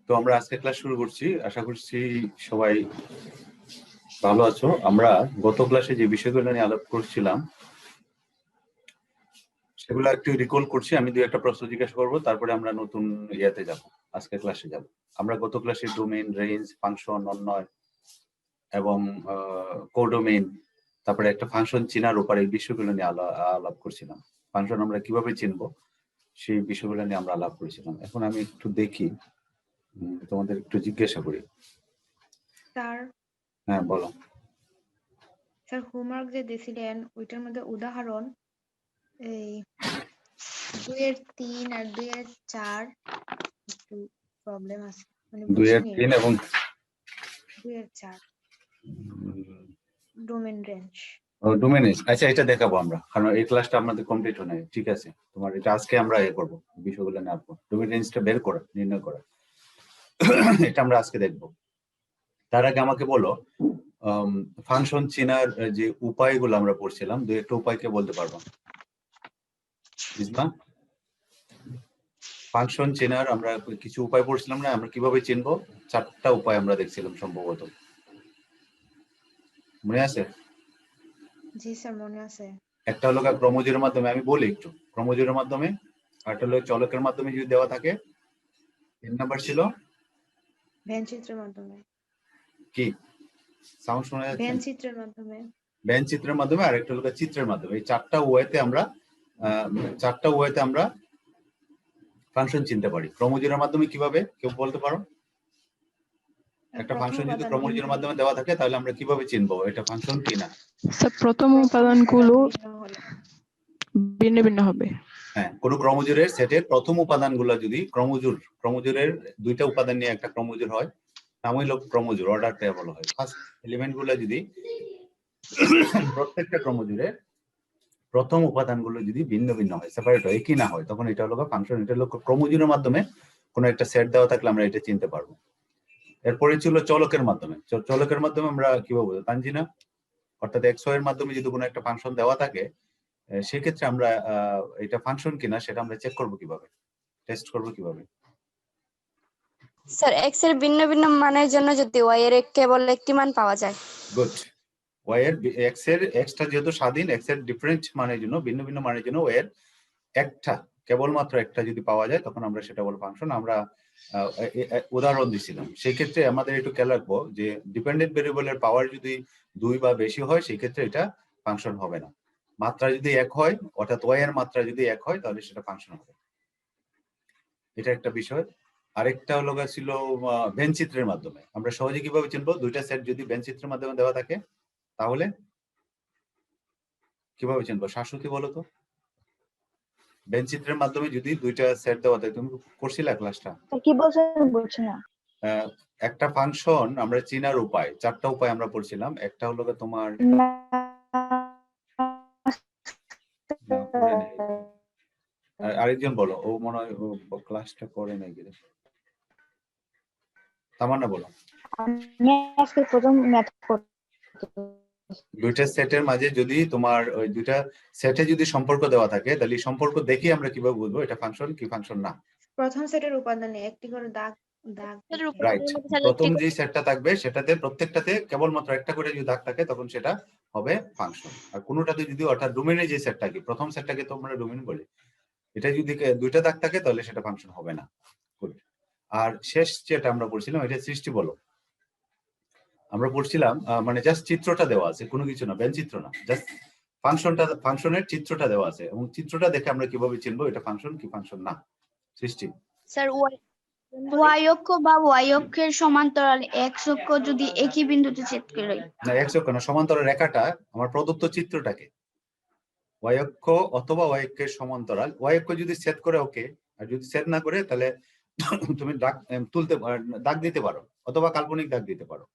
তো আমরা আজকে ক্লাস শুরু করছি, আশা করছি সবাই ভালো আছো। আমরা গত ক্লাসে যে বিষয়গুলো নিয়ে আলাপ করছিলাম সেগুলো একটু রিকল করছি। আমি দুই একটা প্রশ্ন জিজ্ঞাসা করবো, তারপরে আমরা নতুন ইয়াতে যাব, আজকে ক্লাসে যাব। আমরা গত ক্লাসে ডোমেইন, রেঞ্জ, ফাংশন, অন্বয় এবং কোডোমেইন, তারপরে একটা ফাংশন চিনার উপর এই বিষয়গুলো নিয়ে আলাপ করছিলাম। ফাংশন আমরা কিভাবে চিনবো সেই বিষয়গুলো নিয়ে আমরা আলাপ করেছিলাম। এখন আমি একটু দেখি, তোমাদের একটু জিজ্ঞাসা করি। স্যার হ্যাঁ বলো। স্যার হোমওয়ার্ক যে দিয়েছিলেন ওইটার মধ্যে উদাহরণ এই 2-3 আর 2-4 একটু প্রবলেম আছে, মানে 2-3 বুঝিনি। এবং 2-4 ডোমেন রেঞ্জ। ডোমেইন। আচ্ছা, এটা দেখাবো আমরা, কারণ এই ক্লাসটা আমাদের কমপ্লিট হয় নাই। ঠিক আছে, তোমার এটা আজকে আমরা করবো, বিষয়গুলো নিয়ে আসবো। ডোমেইন রেঞ্জটা বের করা, নির্ণয় করা, এটা আমরা আজকে দেখবো। তার আগে আমাকে বলো, ফাংশন চেনার যে উপায়গুলো আমরা পড়ছিলাম, দুই একটা উপায়কে বলতে পারবো বুঝবা? ফাংশন চেনার আমরা কিছু উপায় পড়ছিলাম না? আমরা কিভাবে চিনবো? 4টা উপায় আমরা দেখছিলাম সম্ভবত, মনে আছে? জি স্যার মনে আছে। একটা হলো ক্রমজোরের মাধ্যমে, আমি বলি একটু, ক্রমজোরের মাধ্যমে। আরেকটা হলো চলকের মাধ্যমে যদি দেওয়া থাকে। 3 নাম্বার ছিল ভ্যানচিত্রের মাধ্যমে। কি? সাউন্ড শোনা যাচ্ছে? ভ্যানচিত্রের মাধ্যমে। ব্যান চিত্রের মাধ্যমে, আর একটা হলো চিত্রের মাধ্যমে। এই 4টা ওয়েতে আমরা ফাংশন চিনতে পারি। ক্রমজোরের মাধ্যমে কিভাবে, কেউ বলতে পারো? একটা প্রথম ফাংশন যদি উপাদান ক্রমজোরের মাধ্যমে দেওয়া থাকে তাহলে আমরা কিভাবে চিনবো এটা ফাংশন কিনা? স্যার প্রথম উপাদানগুলো ভিন্ন ভিন্ন হবে। হ্যাঁ, কোন ক্রমজোরের সেটের প্রথম উপাদানগুলো যদি ক্রমজোরের 2টা উপাদান নিয়ে একটা ক্রমজোর হয়, নাম হইল ক্রমজোর, অর্ডারটা বলা হয়। ফার্স্ট এলিমেন্ট গুলো যদি প্রত্যেকটা ক্রমজোরের প্রথম উপাদানগুলো যদি ভিন্ন ভিন্ন হয়, সেপারেট হয়, একই না হয়, তখন এটা হলো ফাংশন। এটা হলো ক্রমজোরের মাধ্যমে কোনো একটা সেট দেওয়া থাকলে আমরা এটা চিনতে পারবো। এরপরে ছিল চলকের মাধ্যমে। চলকের মাধ্যমে আমরা কিভাবে তানজিনা, অর্থাৎ এক্স ওয়াই এর মাধ্যমে যদি কোনো একটা ফাংশন দেওয়া থাকে, সেক্ষেত্রে আমরা এটা ফাংশন কিনা সেটা আমরা চেক করবো কিভাবে, টেস্ট করবো কিভাবে? স্যার এক্স এর ভিন্ন ভিন্ন মানের জন্য যদি ওয়াই এর কেবল একটি মান পাওয়া যায়। গুড। ওয়াই এর এক্সটা যেহেতু স্বাধীন, এক্স এর ডিফারেন্ট মানের জন্য, ভিন্ন ভিন্ন মানের জন্য ওয়াই এর কেবলমাত্র একটা যদি পাওয়া যায় তখন আমরা সেটা বলবো ফাংশন। আমরা উদাহরণ দিছিলাম, সেই ক্ষেত্রে আমাদের একটু খেয়াল রাখবো যে ডিপেন্ডেন্ট ভেরিয়েবলের পাওয়ার যদি 2 বা বেশি হয় সেই ক্ষেত্রে এটা ফাংশন হবে না। মাত্রা যদি 1 হয়, অর্থাৎ ওয়াই এর মাত্রা যদি 1 হয় তাহলে সেটা ফাংশন হবে। এটা একটা বিষয়। আরেকটা হলো ছিল ভেন চিত্রের মাধ্যমে। আমরা সহজে কিভাবে চিনবো? 2টা সেট যদি ভেন চিত্রের মাধ্যমে দেওয়া থাকে তাহলে কিভাবে চিনবো? শাশ্বতী বলো তো। ভেন চিত্রের মাধ্যমে যদি 2টা সেট দেওয়া থাকে, তুমি করছিলা ক্লাসটা? কি বলছেন বলছি না। একটা ফাংশন আমরা চিনার উপায়, 4টা উপায় আমরা পড়ছিলাম। একটা হলো তোমার আরেকজন বলো, ও মনে হয় ক্লাসটা করে নাই গেলে। তামান্না বলো। আমি আজকে প্রথম ম্যাথ করতে। 2টা সেটের মাঝে যদি তোমার ওই 2টা সেটে যদি সম্পর্ক দেওয়া থাকে তাহলে সম্পর্ক দেখে আমরা কিভাবে বুঝবো এটা ফাংশন কি ফাংশন না? প্রথম সেটের উপাদানে একটি করে দাগ। রাইট। প্রথম যে সেটটা থাকবে সেটাতে প্রত্যেকটাতে কেবলমাত্র একটা করে যদি দাগ থাকে তখন সেটা হবে ফাংশন। আর কোনোটাতে যদি, অর্থাৎ ডোমেইনে যে সেটটা কি, প্রথম সেটটাকে তো আমরা ডোমেইন বলি, এটা যদি 2টা দাগ থাকে তাহলে সেটা ফাংশন হবে না। আর শেষ যেটা আমরা পড়ছিলাম এটা সৃষ্টি বলো। আমরা পড়ছিলাম মানে জাস্ট চিত্রটা দেওয়া আছে, কোনো কিছু না, ব্যান চিত্র না, জাস্ট ফাংশনের চিত্রটা দেওয়া আছে, এবং চিত্রটা দেখে আমরা কিভাবে চিনবো এটা ফাংশন কি ফাংশন না? সৃষ্টি স্যার ওয়াই অক্ষ বা ওয়াই অক্ষের সমান্তরাল এক্স অক্ষ যদি একই বিন্দুতে ছেদ করে। না, এক্স অক্ষ না, সমান্তরাল রেখাটা আমার প্রদত্ত চিত্রটাকে, ওয়াই অক্ষ অথবা ওয়াই অক্ষের সমান্তরাল। ওয়াই অক্ষ যদি সেট করে ওকে, আর যদি সেট না করে তাহলে তুমি দাগ দিতে পারো, অথবা কাল্পনিক দাগ দিতে পারো।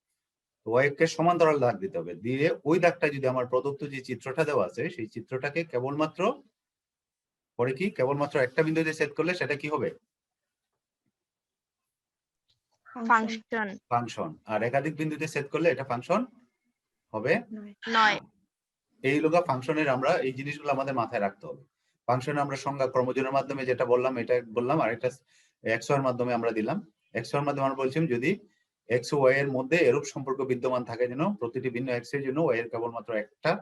ওয়াই অক্ষের সমান্তরাল দাগ দিতে হবে, দিয়ে ওই দাগটা যদি আমার প্রদত্ত যে চিত্রটা দেওয়া আছে সেই চিত্রটাকে কেবলমাত্র পরে কি, কেবলমাত্র একটা বিন্দুতে সেট করলে সেটা কি হবে? ফাংশন। আর একাধিক বিন্দুতে সেট করলে এটা ফাংশন হবে নয়। এই লোকা ফাংশনের আমরা এই জিনিসগুলো আমাদের মাথায় রাখতে হবে। ফাংশনে আমরা সংজ্ঞা ক্রমজোরের মাধ্যমে যেটা বললাম এটা বললাম, আর একটা এক্স এর মাধ্যমে আমরা দিলাম। এক্স এর মাধ্যমে আমরা বলছিলাম যদি এক্স ও ওয়াই এর মধ্যে এরূপ সম্পর্ক বিদ্যমান থাকে যেন প্রতিটি ভিন্ন এক্স এর জন্য ওয়াই এর কেবলমাত্র একটা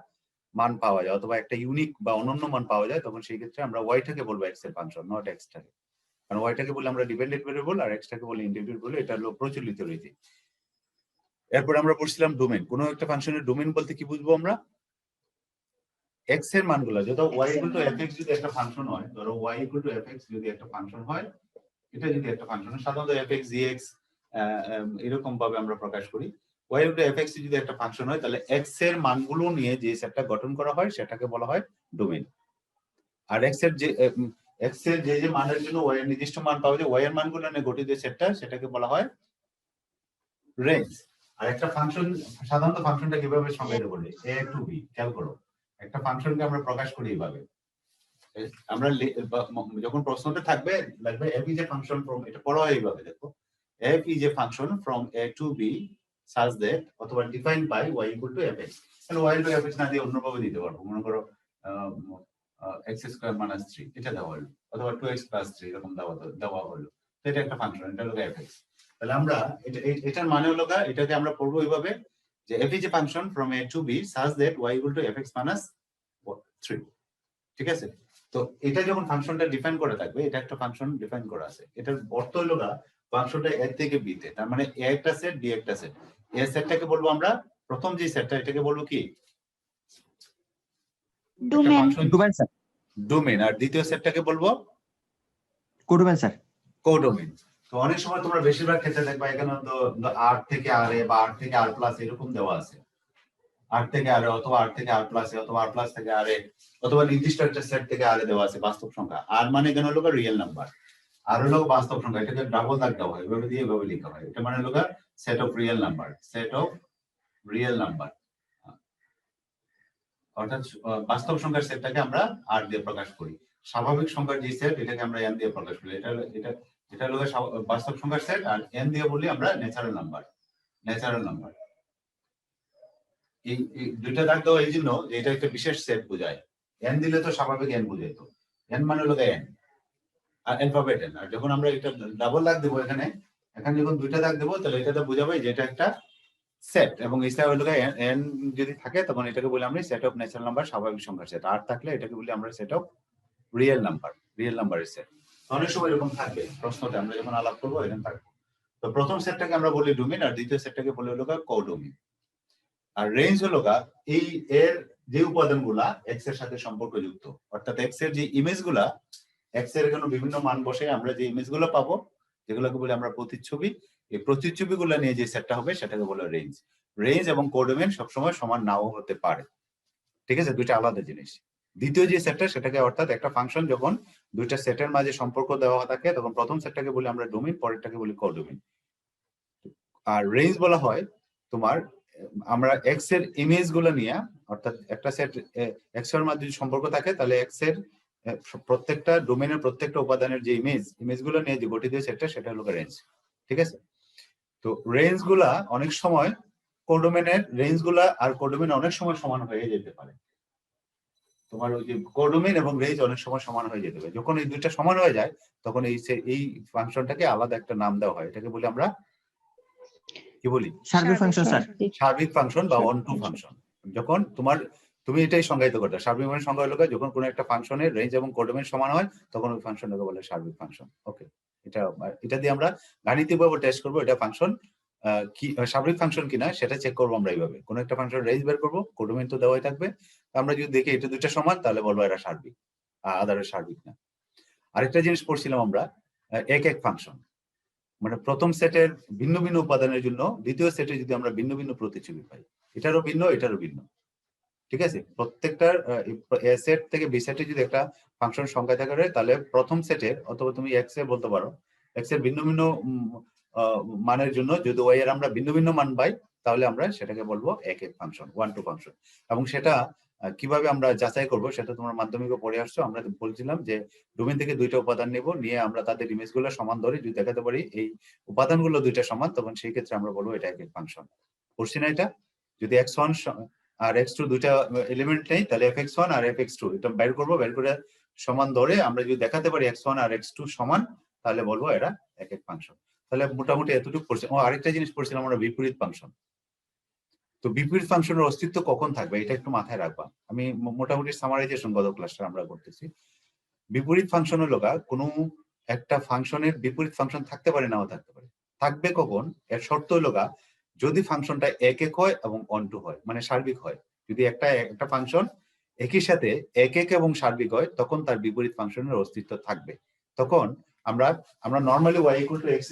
মান পাওয়া যায় অথবা একটা ইউনিক বা অনন্য মান পাওয়া যায়, তখন সেই ক্ষেত্রে আমরা ওয়াইটাকে বলবো এক্স এর ফাংশন, নট এক্সটাকে। কারণ ওয়াইটাকে বলে আমরা ডিপেন্ডেন্ট ভেরিয়েবল আর এক্সটাকে বলে ইন্ডিপেন্ডেন্ট ভেরিয়েবল, এটা হলো প্রচলিত রীতি। এরপর আমরা পড়ছিলাম ডোমেন। কোনো একটা ফাংশনের ডোমেন বলতে কি বুঝবো আমরা? এক্স এর মানগুলো যত ওয়াই ইকুয়াল টু এফএক্স যদি একটা ফাংশন হয়, ধরো ওয়াই ইকুয়াল টু এফএক্স যদি একটা ফাংশন হয়, এটা যদি একটা ফাংশন হয়, সাধারণত এফএক্স জিএক্স এরকম ভাবে আমরা প্রকাশ করি। ওয়াই ইকুয়াল টু এফএক্স যদি একটা ফাংশন হয়, তাহলে এক্স এর মানগুলো নিয়ে যে সেটটা গঠন করা হয় সেটাকে বলা হয় ডোমেন। আর এক্স এর যে মানের জন্য ওয়াই এর নির্দিষ্ট মান পাওয়া যায়, ওয়াই এর মানগুলো নিয়ে গঠিত সেটটা, সেটাকে বলা হয় রেঞ্জ। আর একটা ফাংশন, সাধারণত ফাংশনটা কিভাবে সংজ্ঞায়িত করি? এ টু বি। খেয়াল করো, একটা ফাংশনকে আমরা প্রকাশ করি এইভাবে। আমরা যখন প্রশ্নটা থাকবে লাগবে F is a function from, এটা পড়া হয় এইভাবে, দেখো F is a function from A to B such that অথবা defined by Y equal to f x. তাহলে ওয়াই টু এফএক্স না দিয়ে অন্যভাবে দিতে পারবো, মনে করো এক্স স্কয়ার মাইনাস 3 এটা দেওয়া হলো, অথবা 2x প্লাস 3 এরকম দেওয়া হলো। তো এটা একটা ফাংশন, এটা হলো এফএক্স। তাহলে আমরা এটার মানে হলো এটাকে আমরা পড়বো এইভাবে যে F is a function from A to B such that y equal to fx minus 3। ঠিক আছে? তো এটা যখন ফাংশনটা ডিফাইন করে থাকবে, এটা একটা ফাংশন ডিফাইন করা আছে, এটার অর্থ হলো ফাংশনটা এ থেকে বি তে, তার মানে এ একটা সেট বি একটা সেট। এ সেটটাকে বলবো আমরা, প্রথম যে সেটটা এটাকে বলবো কি? ডোমেন। Domain sir. ডোমেন। আর দ্বিতীয় সেটটাকে বলবো কোডোমেন স্যার। কোডোমেন। তো অনেক সময় তোমরা বেশিরভাগ ক্ষেত্রে দেখবা এখানে তো আর থেকে আর এ বা আর থেকে আর প্লাস এরকম দেওয়া আছে, আর থেকে আর অথবা আর থেকে আর প্লাস এ অথবা আর প্লাস থেকে আর এ অথবা নির্দিষ্ট একটা সেট থেকে আর এ দেওয়া আছে বাস্তব সংখ্যা। আর মানে কেন হলো রিয়েল নাম্বার, আর হলো বাস্তব সংখ্যা, এটাকে ডাবল দাগ দেওয়া হয়, এভাবে দিয়ে এভাবে লেখা হয়। এটা মানে হলো set of real number, set of real number. অর্থাৎ বাস্তব সংখ্যার সেটটাকে আমরা আর দিয়ে প্রকাশ করি, স্বাভাবিক সংখ্যার যে সেট এটাকে আমরা এন দিয়ে প্রকাশ করি। এটা হলো বাস্তব সংখ্যার সেট, আর এন দিয়ে বলি আমরা ন্যাচারাল নাম্বার। ন্যাচারাল নাম্বার এই দুইটা দাগ দেওয়া এই জন্য যে এটা একটা বিশেষ সেট বোঝায়। এন দিলে তো স্বাভাবিক এন বোঝাইতো, এন মানে হলো এন আর অ্যালফাবেট এন। আর যখন আমরা এটা ডাবল দাগ দেবো এখানে যখন দুইটা দাগ দেবো, তাহলে এটাতে বোঝাবে যে এটা একটা সেট, এবং এইটা হলো এন যদি থাকে তখন এটাকে বলি আমরা সেট অফ ন্যাচারাল নাম্বার, স্বাভাবিক সংখ্যার সেট। আর থাকলে এটাকে বলি আমরা set of real number, real নাম্বারের সেট। অনেক সময় এরকম থাকবে প্রশ্নতে, আমরা যখন আলাপ করবো এরকম থাকবে। তো প্রথম সেটটাকে আমরা বলি ডোমেন, আর দ্বিতীয় সেটটাকে বলি হলো কোডোমেন। আর রেঞ্জ হলো এই এর যে উপাদানগুলা এক্স এর সাথে সম্পর্কযুক্ত, অর্থাৎ এক্স এর যে ইমেজগুলা, এক্স এর কোনো বিভিন্ন মান বসে আমরা যে ইমেজগুলো পাবো, যেগুলোকে বলি আমরা প্রতিচ্ছবি, এই প্রতিচ্ছবিগুলো নিয়ে যে সেটটা হবে সেটাকে বলে রেঞ্জ। রেঞ্জ এবং কোডোমেন সবসময় সমান নাও হতে পারে, ঠিক আছে? দুইটা আলাদা জিনিস। দ্বিতীয় যে সেটটা সেটাকে, অর্থাৎ একটা ফাংশন যখন দুইটা সেটের মাঝে সম্পর্ক দেওয়া থাকে তখন প্রথম সেটটাকে বলি আমরা ডোমেন, পরেরটাকে বলি কোডোমেন। আর রেঞ্জ বলা হয় তোমার আমরা এক্স এর ইমেজ গুলো নিয়ে, অর্থাৎ একটা সেট এক্স এর মধ্যে সম্পর্ক থাকে তাহলে এক্স এর প্রত্যেকটা ডোমেনের প্রত্যেকটা উপাদানের যে ইমেজগুলো নিয়ে যে গঠিত সেটটা, সেটা হলো রেঞ্জ। ঠিক আছে? তো রেঞ্জ গুলা অনেক সময় কোডোমেনের রেঞ্জ গুলা আর কোডোমেন অনেক সময় সমান হয়ে যেতে পারে। তোমার ওই যে কোডোমেন এবং রেঞ্জ অনেক সময় সমান হয়ে যেতে পারে। যখন এই দুইটা সমান হয়ে যায় তখন এই ফাংশনটাকে আলাদা একটা নাম দেওয়া হয়, এটাকে বলি আমরা কি বলি? সার্বিক ফাংশন স্যার। সার্বিক ফাংশন বা অন টু ফাংশন। যখন তুমি এটাই সংজ্ঞায়িত করতে, সার্বিক ফাংশন সংজ্ঞা হলো যখন কোনো একটা ফাংশনের রেঞ্জ এবং কোডোমেন সমান হয় তখন ওই ফাংশনটাকে বলে সার্বিক ফাংশন। ওকে, এটা দিয়ে আমরা গাণিতিকভাবে টেস্ট করবো এটা ফাংশন কি সার্বিক ফাংশন কিনা সেটা চেক করবো আমরা এইভাবে। কোনো একটা ফাংশন রেঞ্জ বের করবো, কোডোমেন তো দেওয়াই থাকবে, আমরা যদি দেখি এটা দুইটা সমান তাহলে বলবো এরা সার্বিক, আদারের সার্বিক না। আরেকটা জিনিস পড়ছিলাম আমরা, এক ফাংশন, মানে প্রথম সেটের ভিন্ন ভিন্ন উপাদানের জন্য দ্বিতীয় সেটে যদি আমরা ভিন্ন ভিন্ন প্রতিচ্ছবি পাই, এটারও ভিন্ন এটারও ভিন্ন। ঠিক আছে? প্রত্যেকটার এ সেট থেকে বি সেটে যদি একটা ফাংশন সংখ্যা থাকে তাহলে প্রথম সেটের, অথবা তুমি এক্স এ বলতে পারো, এক্স এর ভিন্ন ভিন্ন মানের জন্য যদি ওয়াই এর আমরা ভিন্ন ভিন্ন মান পাই তাহলে আমরা সেটাকে বলবো এক ফাংশন, ওয়ান টু ফাংশন। এবং সেটা কিভাবে আমরা যাচাই করব সেটা তোমার মাধ্যমিকে পড়ে আসছো। আমরা বলছিলাম যে ডোমেন থেকে দুইটা উপাদান নেব, নিয়ে আমরা তাদের ইমেজগুলো সমান ধরে যদি দেখাতে পারি এই উপাদানগুলো দুইটা সমান, তখন সেই ক্ষেত্রে আমরা বলবো এটা এক ফাংশন। পড়ছি না এটা? যদি x1 আর x2 দুইটা এলিমেন্ট নেই তাহলে fx1 আর fx2 এটা বের করবো, বের করে সমান ধরে আমরা যদি দেখাতে পারি x1 আর x2 সমান তাহলে বলবো এরা এক ফাংশন। তাহলে মোটামুটি এতটুকু পড়ছে। আরেকটা জিনিস পড়ছিলাম আমরা, বিপরীত ফাংশন। তো বিপরীত ফাংশনের অস্তিত্ব কখন থাকবে এটা একটু মাথায় রাখবা। আমি মোটামুটি সামারাইজেশন গত ক্লাসটা আমরা করতেছি। বিপরীত ফাংশন হলো কোনো একটা ফাংশনের বিপরীত ফাংশন থাকতে পারে, নাও থাকতে পারে। থাকবে কখন? এর শর্ত হলো যদি ফাংশনটা একক হয় এবং অনটু হয়, মানে সার্বিক হয়। যদি একটা ফাংশন একই সাথে একক এবং সার্বিক হয়, তখন তার বিপরীত ফাংশনের অস্তিত্ব থাকবে। তখন আমরা normally y equal to x,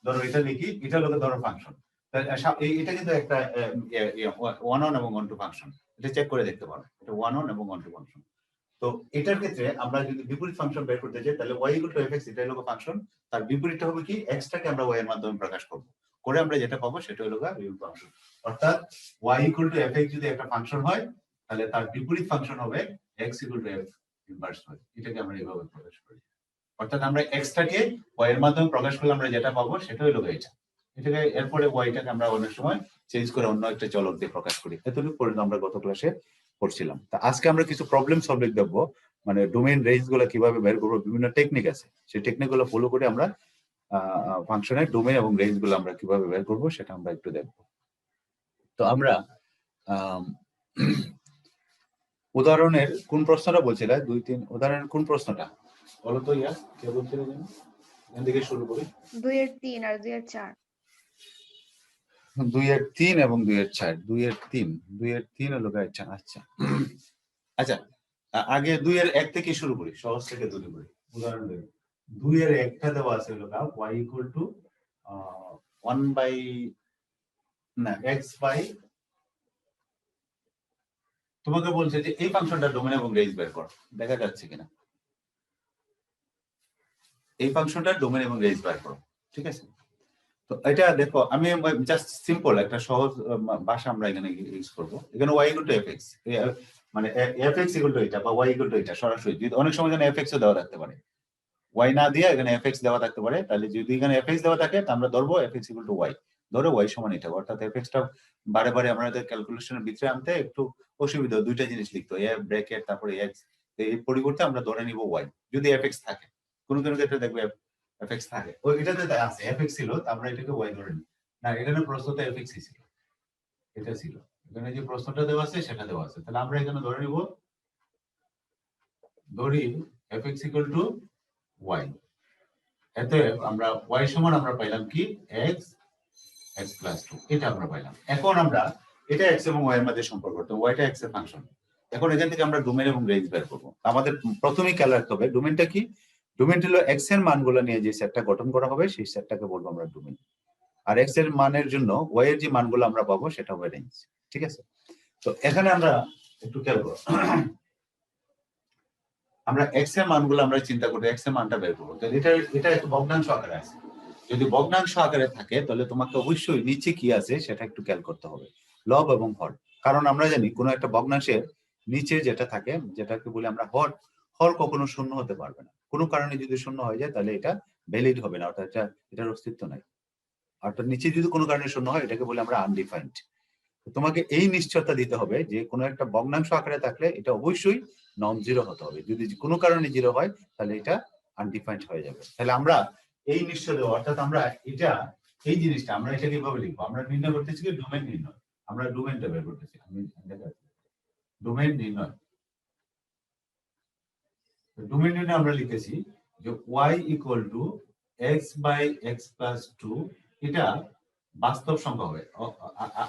ধরো এটা লিখি, এটা হলো ধরো ফাংশন। এটা কিন্তু একটা ওয়ান অন এবং অনটু ফাংশন। এটা চেক করে দেখতে পারো, এটা ওয়ান অন এবং অনটু ফাংশন। তো এটার ক্ষেত্রে আমরা যদি বিপরীত ফাংশন বের করতে চাই, তাহলে y ইকুয়াল টু fx, এটা হলো ফাংশন। তার বিপরীতটা হবে কি? x টাকে আমরা y এর মাধ্যমে প্রকাশ করব, করে আমরা যেটা পাবো সেটা হলো বিপরীত ফাংশন। অর্থাৎ y ইকুয়াল টু fx যদি একটা ফাংশন হয়, তাহলে তার বিপরীত ফাংশন হবে x equal to f inverse y। এটাকে আমরা এইভাবে প্রকাশ করি। অর্থাৎ আমরা x টাকে y এর মাধ্যমে প্রকাশ করলে আমরা যেটা পাবো সেটা হলো এটা। এটাকে এরপরে y টাকে আমরা অনেক সময় চেঞ্জ করে অন্য একটা চলক দিয়ে প্রকাশ করি। এতটুকু পর্যন্ত আমরা গত ক্লাসে পড়ছিলাম। তা আজকে আমরা কিছু প্রবলেম সলভিং দেখবো, মানে ডোমেইন রেঞ্জ গুলো কিভাবে বের করবো, বিভিন্ন টেকনিক আছে, সেই টেকনিক গুলো ফলো করে আমরা ফাংশনের ডোমেইন এবং রেঞ্জ গুলো আমরা কিভাবে বের করবো সেটা আমরা একটু দেখবো। তো আমরা উদাহরণের কোন প্রশ্নটা বলছিল, 2-3 উদাহরণের কোন প্রশ্নটা বলো তো? ইয়া কে বলছিল যেন? এখান থেকে শুরু করি। 2-3 আর 2-4। 2-3 এবং 2-4। 2-3 হলো আচ্ছা আচ্ছা আচ্ছা, আগে 2-1 থেকে শুরু করি, সহজ থেকে দুটো করি। উদাহরণ দেব, 2-1টা দেওয়া আছে হলো y equal to x by, তোমাকে বলছে যে এই ফাংশনটা ডোমেইন এবং রেঞ্জ বের করো। দেখা যাচ্ছে কিনা? এই ফাংশনটা ডোমেইন এবং রেঞ্জ বের করো, ঠিক আছে? তো এটা দেখো, আমি জাস্ট সিম্পল একটা সহজ ভাষা আমরা এখানে ইউজ করব। এখানে y ইকুয়াল টু fx, মানে fx ইকুয়াল টু এটা বা y ইকুয়াল টু এটা সরাসরি। যদি অনেক সময় এখানে fx ও দেওয়া থাকতে পারে, y না দিয়ে এখানে fx দেওয়া থাকতে পারে। তাহলে যদি এখানে fx দেওয়া থাকে তাহলে আমরা ধরবো fx ইকুয়াল টু y, ধরো y সমান এটা। অর্থাৎ fx টা বারে বারে আমাদের ক্যালকুলেশনের ভিতরে আনতে একটু অসুবিধা, দুইটা জিনিস লিখতে হয়, ব্র্যাকেট তারপরে x। এই পরিবর্তে আমরা ধরে নিব y যদি fx থাকে। কোন কোন ক্ষেত্রে দেখবে fx থাকে, ও এটাতে আছে fx ছিল, আমরা এটাকে y ধরে নিই না। এখানে প্রশ্নতে fx ছিল, এটা ছিল, এখানে যে প্রশ্নটা দেওয়া আছে সেটা দেওয়া আছে। তাহলে আমরা এখানে ধরে নিব, ধরি fx ইকুয়াল টু y। এতে আমরা y সমান আমরা পাইলাম কি? x প্লাস 2, এটা আমরা পাইলাম। এখন আমরা এটা x এবং y এর মধ্যে সম্পর্ক, তো y টা x এর ফাংশন। এখন এখান থেকে আমরা ডোমেইন এবং রেঞ্জ বের করব। আমাদের প্রথমেই খেয়াল রাখতে হবে ডোমেইনটা কি। ডোমেইন হলো x এর মানগুলো নিয়ে যে সেটটা গঠন করা হবে, সেই সেটটাকে বলবো আমরা ডোমেইন। আর x এর মানের জন্য y এর যে মানগুলো আমরা পাবো সেটা হবে রেঞ্জ, ঠিক আছে? তো এখানে আমরা একটু খেয়াল করব, আমরা x এর মানগুলো আমরা চিন্তা করি, x এর মানটা বের করব। তাহলে এটা একটু ভগ্নাংশ আকারে আছে। যদি ভগ্নাংশ আকারে থাকে তাহলে তোমাকে অবশ্যই নিচে কি আছে সেটা একটু খেয়াল করতে হবে, লব এবং হর। কারণ আমরা জানি কোনো একটা ভগ্নাংশের নিচে যেটা থাকে, যেটাকে বলি আমরা হর, হর কখনো শূন্য হতে পারবে না। কোনো কারণে যদি শূন্য হয়ে যায় তাহলে এটা ভ্যালিড হবে না, অর্থাৎ এটার অস্তিত্ব নাই। অর্থাৎ নিচে যদি কোনো কারণে শূন্য হয়, এটাকে বলি আমরা আনডিফাইন্ড। তোমাকে এই নিশ্চয়তা দিতে হবে যে কোনো একটা ভগ্নাংশ আকারে থাকলে এটা অবশ্যই নন জিরো হতে হবে। যদি কোনো কারণে জিরো হয় তাহলে এটা আনডিফাইন্ড হয়ে যাবে। তাহলে আমরা এই নিশ্চয় দেবো, অর্থাৎ আমরা এটা, এই জিনিসটা আমরা এটাকে কিভাবে লিখবো? আমরা নির্ণয় করতেছি কি ডোমেইন নির্ণয়। আমরা ডোমেইনটা বের করতেছি, আমি দেখাচ্ছি ডোমেইন নির্ণয়। ডোমেইন নির্ণয় আমরা লিখেছি যে y equal to x by x plus 2, এটা বাস্তব সংখ্যা হবে।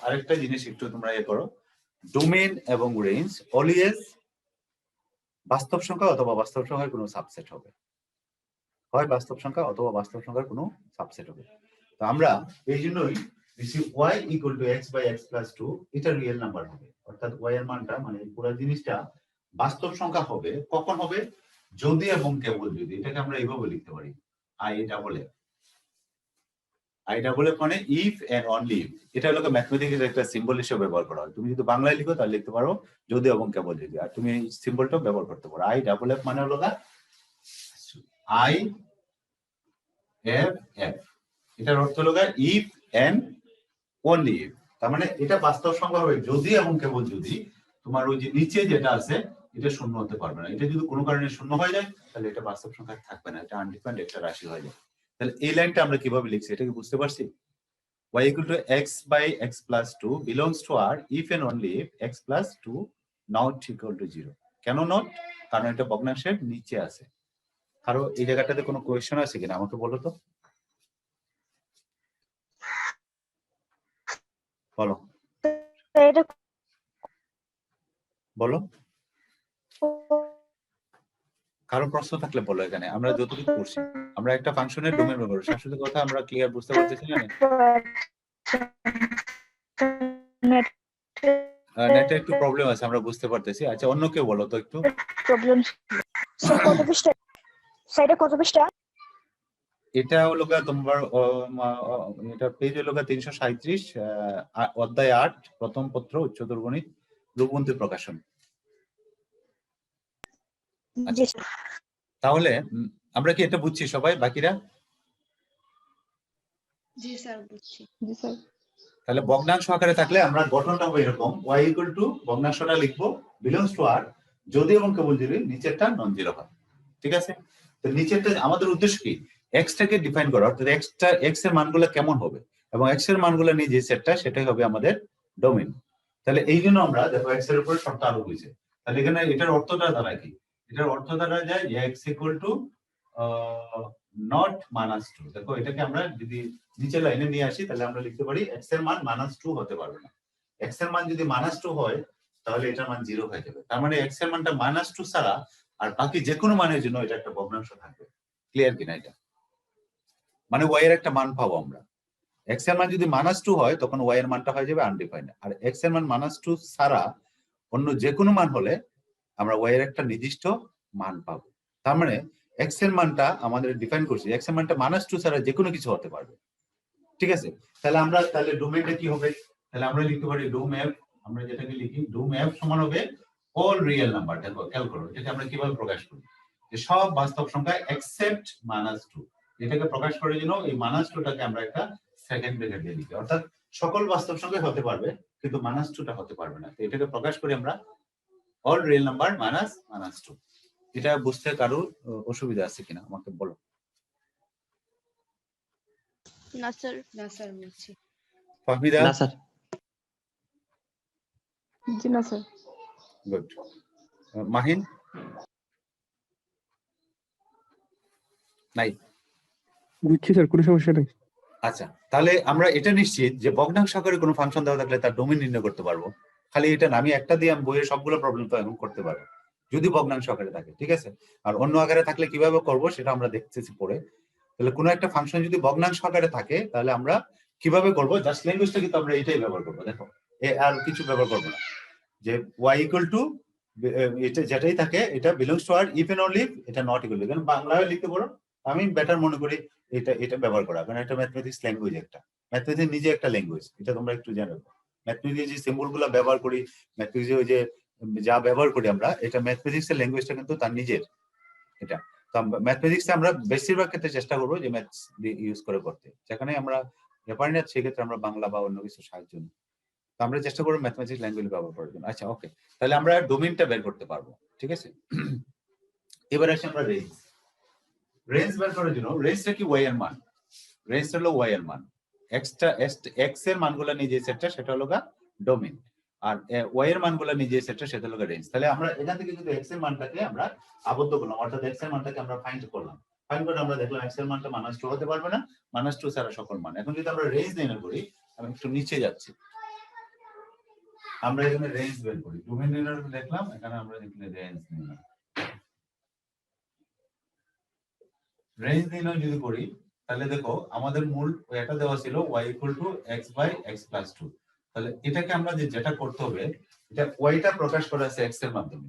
আরেকটা জিনিস একটু তোমরা করো, ডোমেইন এবং রেঞ্জ অলওয়েজ বাস্তব সংখ্যা অথবা বাস্তব সংখ্যার কোনো সাবসেট হবে, হয় বাস্তব সংখ্যা অথবা বাস্তব সংখ্যার কোনো সাবসেট হবে। তো আমরা এই জন্যই লিখছি y equal to x by x plus 2, এটা রিয়েল নাম্বার হবে। অর্থাৎ y এর মানটা, মানে পুরো জিনিসটা বাস্তব সংখ্যা হবে। কখন হবে? যদি এবং কেবল যদি। এটাকে আমরা এইভাবে লিখতে পারি, i ডাবল এফ মানে ইফ এন্ড অনলি ইফ। এটা হলো ম্যাথমেটিক্যাল একটা সিম্বল হিসেবে ব্যবহার করা হয়। তুমি যদি বাংলায় লিখো তাহলে লিখতে পারো যদি এবং কেবল যদি, আর তুমি এই সিম্বলটাও ব্যবহার করতে পারো। i ডাবল এফ মানে হলো i এফ এফ, এটার অর্থ হলো ইফ এন্ড অনলি ইফ। তার মানে এটা বাস্তব সংখ্যা হবে যদি এবং কেবল যদি তোমার ওই যে নিচে যেটা আছে এটা শূন্য হতে পারবে না। এটা যদি কোনো কারণে শূন্য হয়ে যায় তাহলে এটা বাস্তব সংখ্যা থাকবে না, এটা আনডিফাইন্ড একটা রাশি হয়ে যায়। তাহলে এই লাইনটা আমরা কিভাবে লিখছি এটা কি বুঝতে পারছি? y equal to x by x plus 2 belongs to R if and only if x plus 2 not equal to 0. কেন নট? কারণ এটা ভগ্নাংশের নিচে আছে। কারো এই জায়গাটাতে কোনো কোয়েশ্চেন আছে কিনা আমাকে বলো তো, বলো এটা বলো, কারো প্রশ্ন থাকলে বলো। এখানে আমরা যতটুকু করছি, আমরা একটা ফাংশনের ডোমেন ব্যবহার করছি। আসলে কথা আমরা ক্লিয়ার বুঝতে পারতেছি না? নেটে একটু প্রবলেম আছে, আমরা বুঝতে পারতেছি। আচ্ছা, অন্য কেউ বলো তো একটু। প্রবলেম স্যার কত পৃষ্ঠা? স্যার কত পৃষ্ঠা? এটা হলো তোমার এটা পেজ হলো 337, অধ্যায় 8, প্রথম পত্র, উচ্চতর গণিত, রূপবন্তী প্রকাশন। জি স্যার। তাহলে আমরা কি এটা বুঝছি সবাই, বাকিরা? জি স্যার বুঝছি। জি স্যার। তাহলে ভগ্নাংশ আকারে থাকলে আমরা গঠনটা হবে এরকম, y equal to ভগ্নাংশটা লিখবো belongs to R যদি এবং কেবল যদি নিচেরটা নন জিরো হয়। ঠিক আছে? তো নিচেরটা আমাদের উদ্দেশ্য কি? x টাকে ডিফাইন করা, অর্থাৎ x এর মানগুলো কেমন হবে এবং x এর মানগুলো নিয়ে যে সেটটা সেটাই হবে আমাদের ডোমেইন। তাহলে এই জন্য আমরা দেখো x এর উপরে শর্ত আরোপ হয়েছে। তাহলে এখানে এটার অর্থটা দাঁড়ায় কি? এটার অর্থ দাঁড়ায় যায় x equal to not -2। দেখো এটাকে আমরা যদি নিচে লাইনে নিয়ে আসি তাহলে আমরা লিখতে পারি x এর মান -2 হতে পারবে না। x এর মান যদি -2 হয় তাহলে এটার মান 0 হয়ে যাবে। তার মানে x এর মানটা -2 ছাড়া আর বাকি যে কোনো মানের জন্য এটা একটা ভগ্নাংশ থাকবে। ক্লিয়ার কিনা এটা? মানে y এর একটা মান পাবো আমরা। x এর মান যদি -2 হয় তখন y এর মানটা হয়ে যাবে আনডিফাইন্ড, আর x এর মান -2 ছাড়া অন্য যে কোনো মান হলে আমরা y এর একটা নির্দিষ্ট মান পাবো। তার মানে x এর মানটা আমাদের ডিফাইন করছি, x এর মানটা -2 ছাড়া যে কোনো কিছু হতে পারবে। ঠিক আছে? তাহলে আমরা তাহলে ডোমেইনটা কি হবে? তাহলে আমরা লিখতে পারি ডোম f, আমরা যেটাকে লিখি ডোম f সমান হবে অল রিয়েল নাম্বার। দেখো খেয়াল করো এটা আমরা কিভাবে প্রকাশ করি, যে সব বাস্তব সংখ্যা এক্সেপ্ট -2। এটাকে প্রকাশ করার জন্য এই -2টাকে আমরা একটা সেকেন্ড ব্র্যাকেট দিয়ে লিখি, অর্থাৎ সকল বাস্তব সংখ্যা হতে পারবে কিন্তু -2টা হতে পারবে না। তো এটাকে প্রকাশ করি আমরা অল রিয়েল নাম্বার -2। এটা বুঝতে কারো অসুবিধা আছে কিনা আমাকে বলো। না স্যার, না স্যার বুঝছি। ফাহমিদা? না স্যার। জি না স্যার। গুড। মাহিন? নাই? বুঝছি স্যার, কোনো সমস্যা নেই। আচ্ছা, তাহলে আমরা এটা নিশ্চিত যে ভগ্নাংশ আকারে কোনো ফাংশন দেওয়া থাকলে তার ডোমেইন নির্ণয় করতে পারবো। খালি এটা না, আমি একটা দিয়ে বইয়ের সবগুলো প্রবলেম তো এখন করতে পারবো যদি ভগ্নাংশ আকারে থাকে। ঠিক আছে? আর অন্য আকারে থাকলে কিভাবে করব সেটা আমরা দেখতেছি পরে। তাহলে কোনো একটা ফাংশন যদি ভগ্নাংশ আকারে থাকে তাহলে আমরা কিভাবে করব? জাস্ট ল্যাঙ্গুয়েজটা কিন্তু আমরা এটাই ব্যবহার করবো। দেখো আর কিছু ব্যবহার করবো না, যে y equal to এটা যেটাই থাকে এটা belongs to R if and only if এটা not equal to, কারণ বাংলায় লিখতে পারো। আমি বেটার মনে করি এটা ব্যবহার করা, কারণ এটা ম্যাথমেটিক্স ল্যাঙ্গুয়েজ, একটা ম্যাথমেটিক্স নিজে একটা ল্যাঙ্গুয়েজ, এটা তোমরা একটু জানো। ম্যাথমেটিক্স যে সিম্বল গুলো ব্যবহার করি, ম্যাথমেটিক্স ওই যে যা ব্যবহার করি আমরা, এটা ম্যাথমেটিক্স এর ল্যাঙ্গুয়েজটা কিন্তু তার নিজের। এটা ম্যাথমেটিক্স আমরা বেশিরভাগ ক্ষেত্রে চেষ্টা করবো যে ম্যাথস ইউজ করে করতে, যেখানে আমরা ব্যাপার না সেক্ষেত্রে আমরা বাংলা বা অন্য কিছু সাহায্য নিই। তো আমরা চেষ্টা করবো ম্যাথমেটিক্স ল্যাঙ্গুয়েজ ব্যবহার করার জন্য। আচ্ছা ওকে, তাহলে আমরা ডোমেইনটা বের করতে পারবো। ঠিক আছে? এবার আসি আমরা রেঞ্জ। রেঞ্জ বের করার জন্য রেঞ্জটা কি? y এর মান। রেঞ্জটা হলো y এর মান, x এর মানগুলো নিয়ে যে সেটটা সেটা হলো ডোমেইন, আর y এর মানগুলো নিয়ে যে সেটটা সেটা হলো রেঞ্জ। তাহলে আমরা এখান থেকে যদি x এর মানটাকে আমরা আবদ্ধ করলাম, অর্থাৎ x এর মানটাকে আমরা ফাইন্ড করলাম, ফাইন্ড করে আমরা দেখলাম x এর মানটা -2 হতে পারবে না, -2 ছাড়া সকল মান। এখন যদি আমরা রেঞ্জ নির্ণয় করি, আমি একটু নিচে যাচ্ছি, আমরা এখানে রেঞ্জ বের করি। ডোমেইন নির্ণয় দেখলাম, এখানে আমরা দেখলে রেঞ্জ নির্ণয়। রেঞ্জ নির্ণয় যদি করি তাহলে দেখো আমাদের মূল এটা দেওয়া ছিল y equal to x by x plus 2। তাহলে এটাকে আমরা যেটা করতে হবে, এটা y টা প্রকাশ করা আছে x এর মাধ্যমে,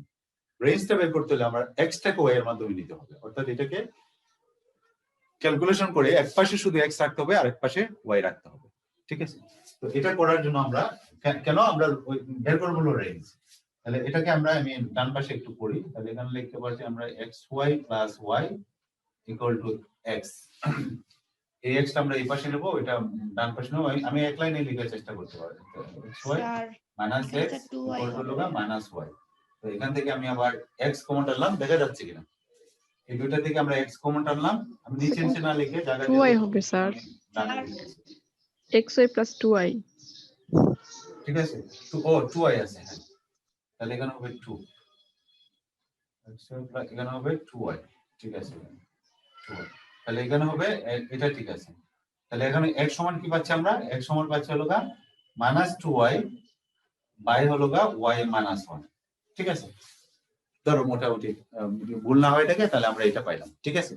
রেঞ্জটা বের করতে হলে আমরা x টাকে y এর মাধ্যমে নিতে হবে, অর্থাৎ এটাকে ক্যালকুলেশন করে এক পাশে শুধু x রাখতে হবে আর এক পাশে y রাখতে হবে। ঠিক আছে? তো এটা করার জন্য আমরা কেন আমরা বের করব হলো রেঞ্জ। তাহলে এটাকে আমরা আমি ডান পাশে একটু করি, তাহলে এখানে লিখতে পারছি আমরা xy plus y equal to x। এই x টা আমরা এই পাশে নেব, এটা ডান পাশে নেব। আমি এক লাইনে লেখার চেষ্টা করতে পারি, xy minus x equal to -y। তো এখান থেকে আমি আবার x কমন টানলাম, দেখা যাচ্ছে কিনা? এই দুইটা থেকে আমরা x কমন টানলাম, আমি নিচে নিচে না লিখে জায়গা 2y হবে স্যার, xy প্লাস 2y। ঠিক আছে, 2y আছে, হ্যাঁ, তাহলে এখানে হবে 2, এখানে হবে 2y, ঠিক আছে 2y, তাহলে এখানে হবে এটা, ঠিক আছে। তাহলে এখানে x সমান কি পাচ্ছি আমরা, x সমান পাচ্ছি হলো গা -2y বাই হলো গা y -1, ঠিক আছে। ধরো মোটামুটি ভুল না হয় এটাকে, তাহলে আমরা এটা পাইলাম, ঠিক আছে।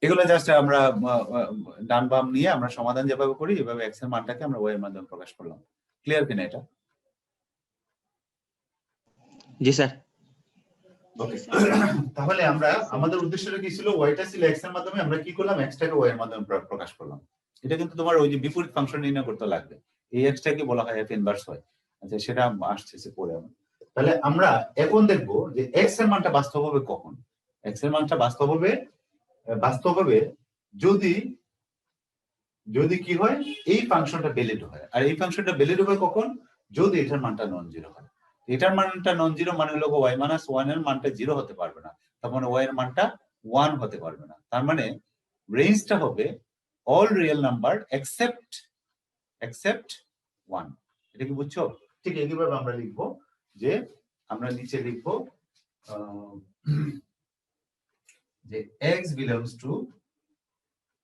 এগুলো জাস্ট আমরা ডান বাম নিয়ে আমরা সমাধান যেভাবে করি এভাবে x এর মানটাকে আমরা y এর মাধ্যমে প্রকাশ করলাম। ক্লিয়ার কিনা এটা? জি স্যার। ওকে, তাহলে আমরা আমাদের উদ্দেশ্যটা কি ছিল, y টা ছিল x এর মাধ্যমে, আমরা কি করলাম x টাকে y এর মাধ্যমে প্রকাশ করলাম। এটা কিন্তু তোমার ওই যে বিপরীত ফাংশন নির্ণয় করতে লাগবে, এই x টাকে বলা হয় f ইনভার্স হয়। আচ্ছা, সেটা আসছে পরে আমরা। তাহলে আমরা এখন দেখব যে x এর মানটা বাস্তব হবে কখন। x এর মানটা বাস্তব হবে যদি কি হয়, এই ফাংশনটা ভ্যালিড হয়। আর এই ফাংশনটা ভ্যালিড হবে কখন, যদি এটার মানটা নন জিরো হয়। এটার মানটা নন জিরো মানে হলো y -1 এর মানটা 0 হতে পারবে না, তার মানে y এর মানটা 1 হতে পারবে না। তার মানে রেঞ্জটা হবে অল রিয়েল নাম্বার এক্সেপ্ট 1। এটা কি বুঝছো? ঠিক এইভাবে আমরা লিখবো, যে আমরা নিচে লিখবো যে x belongs to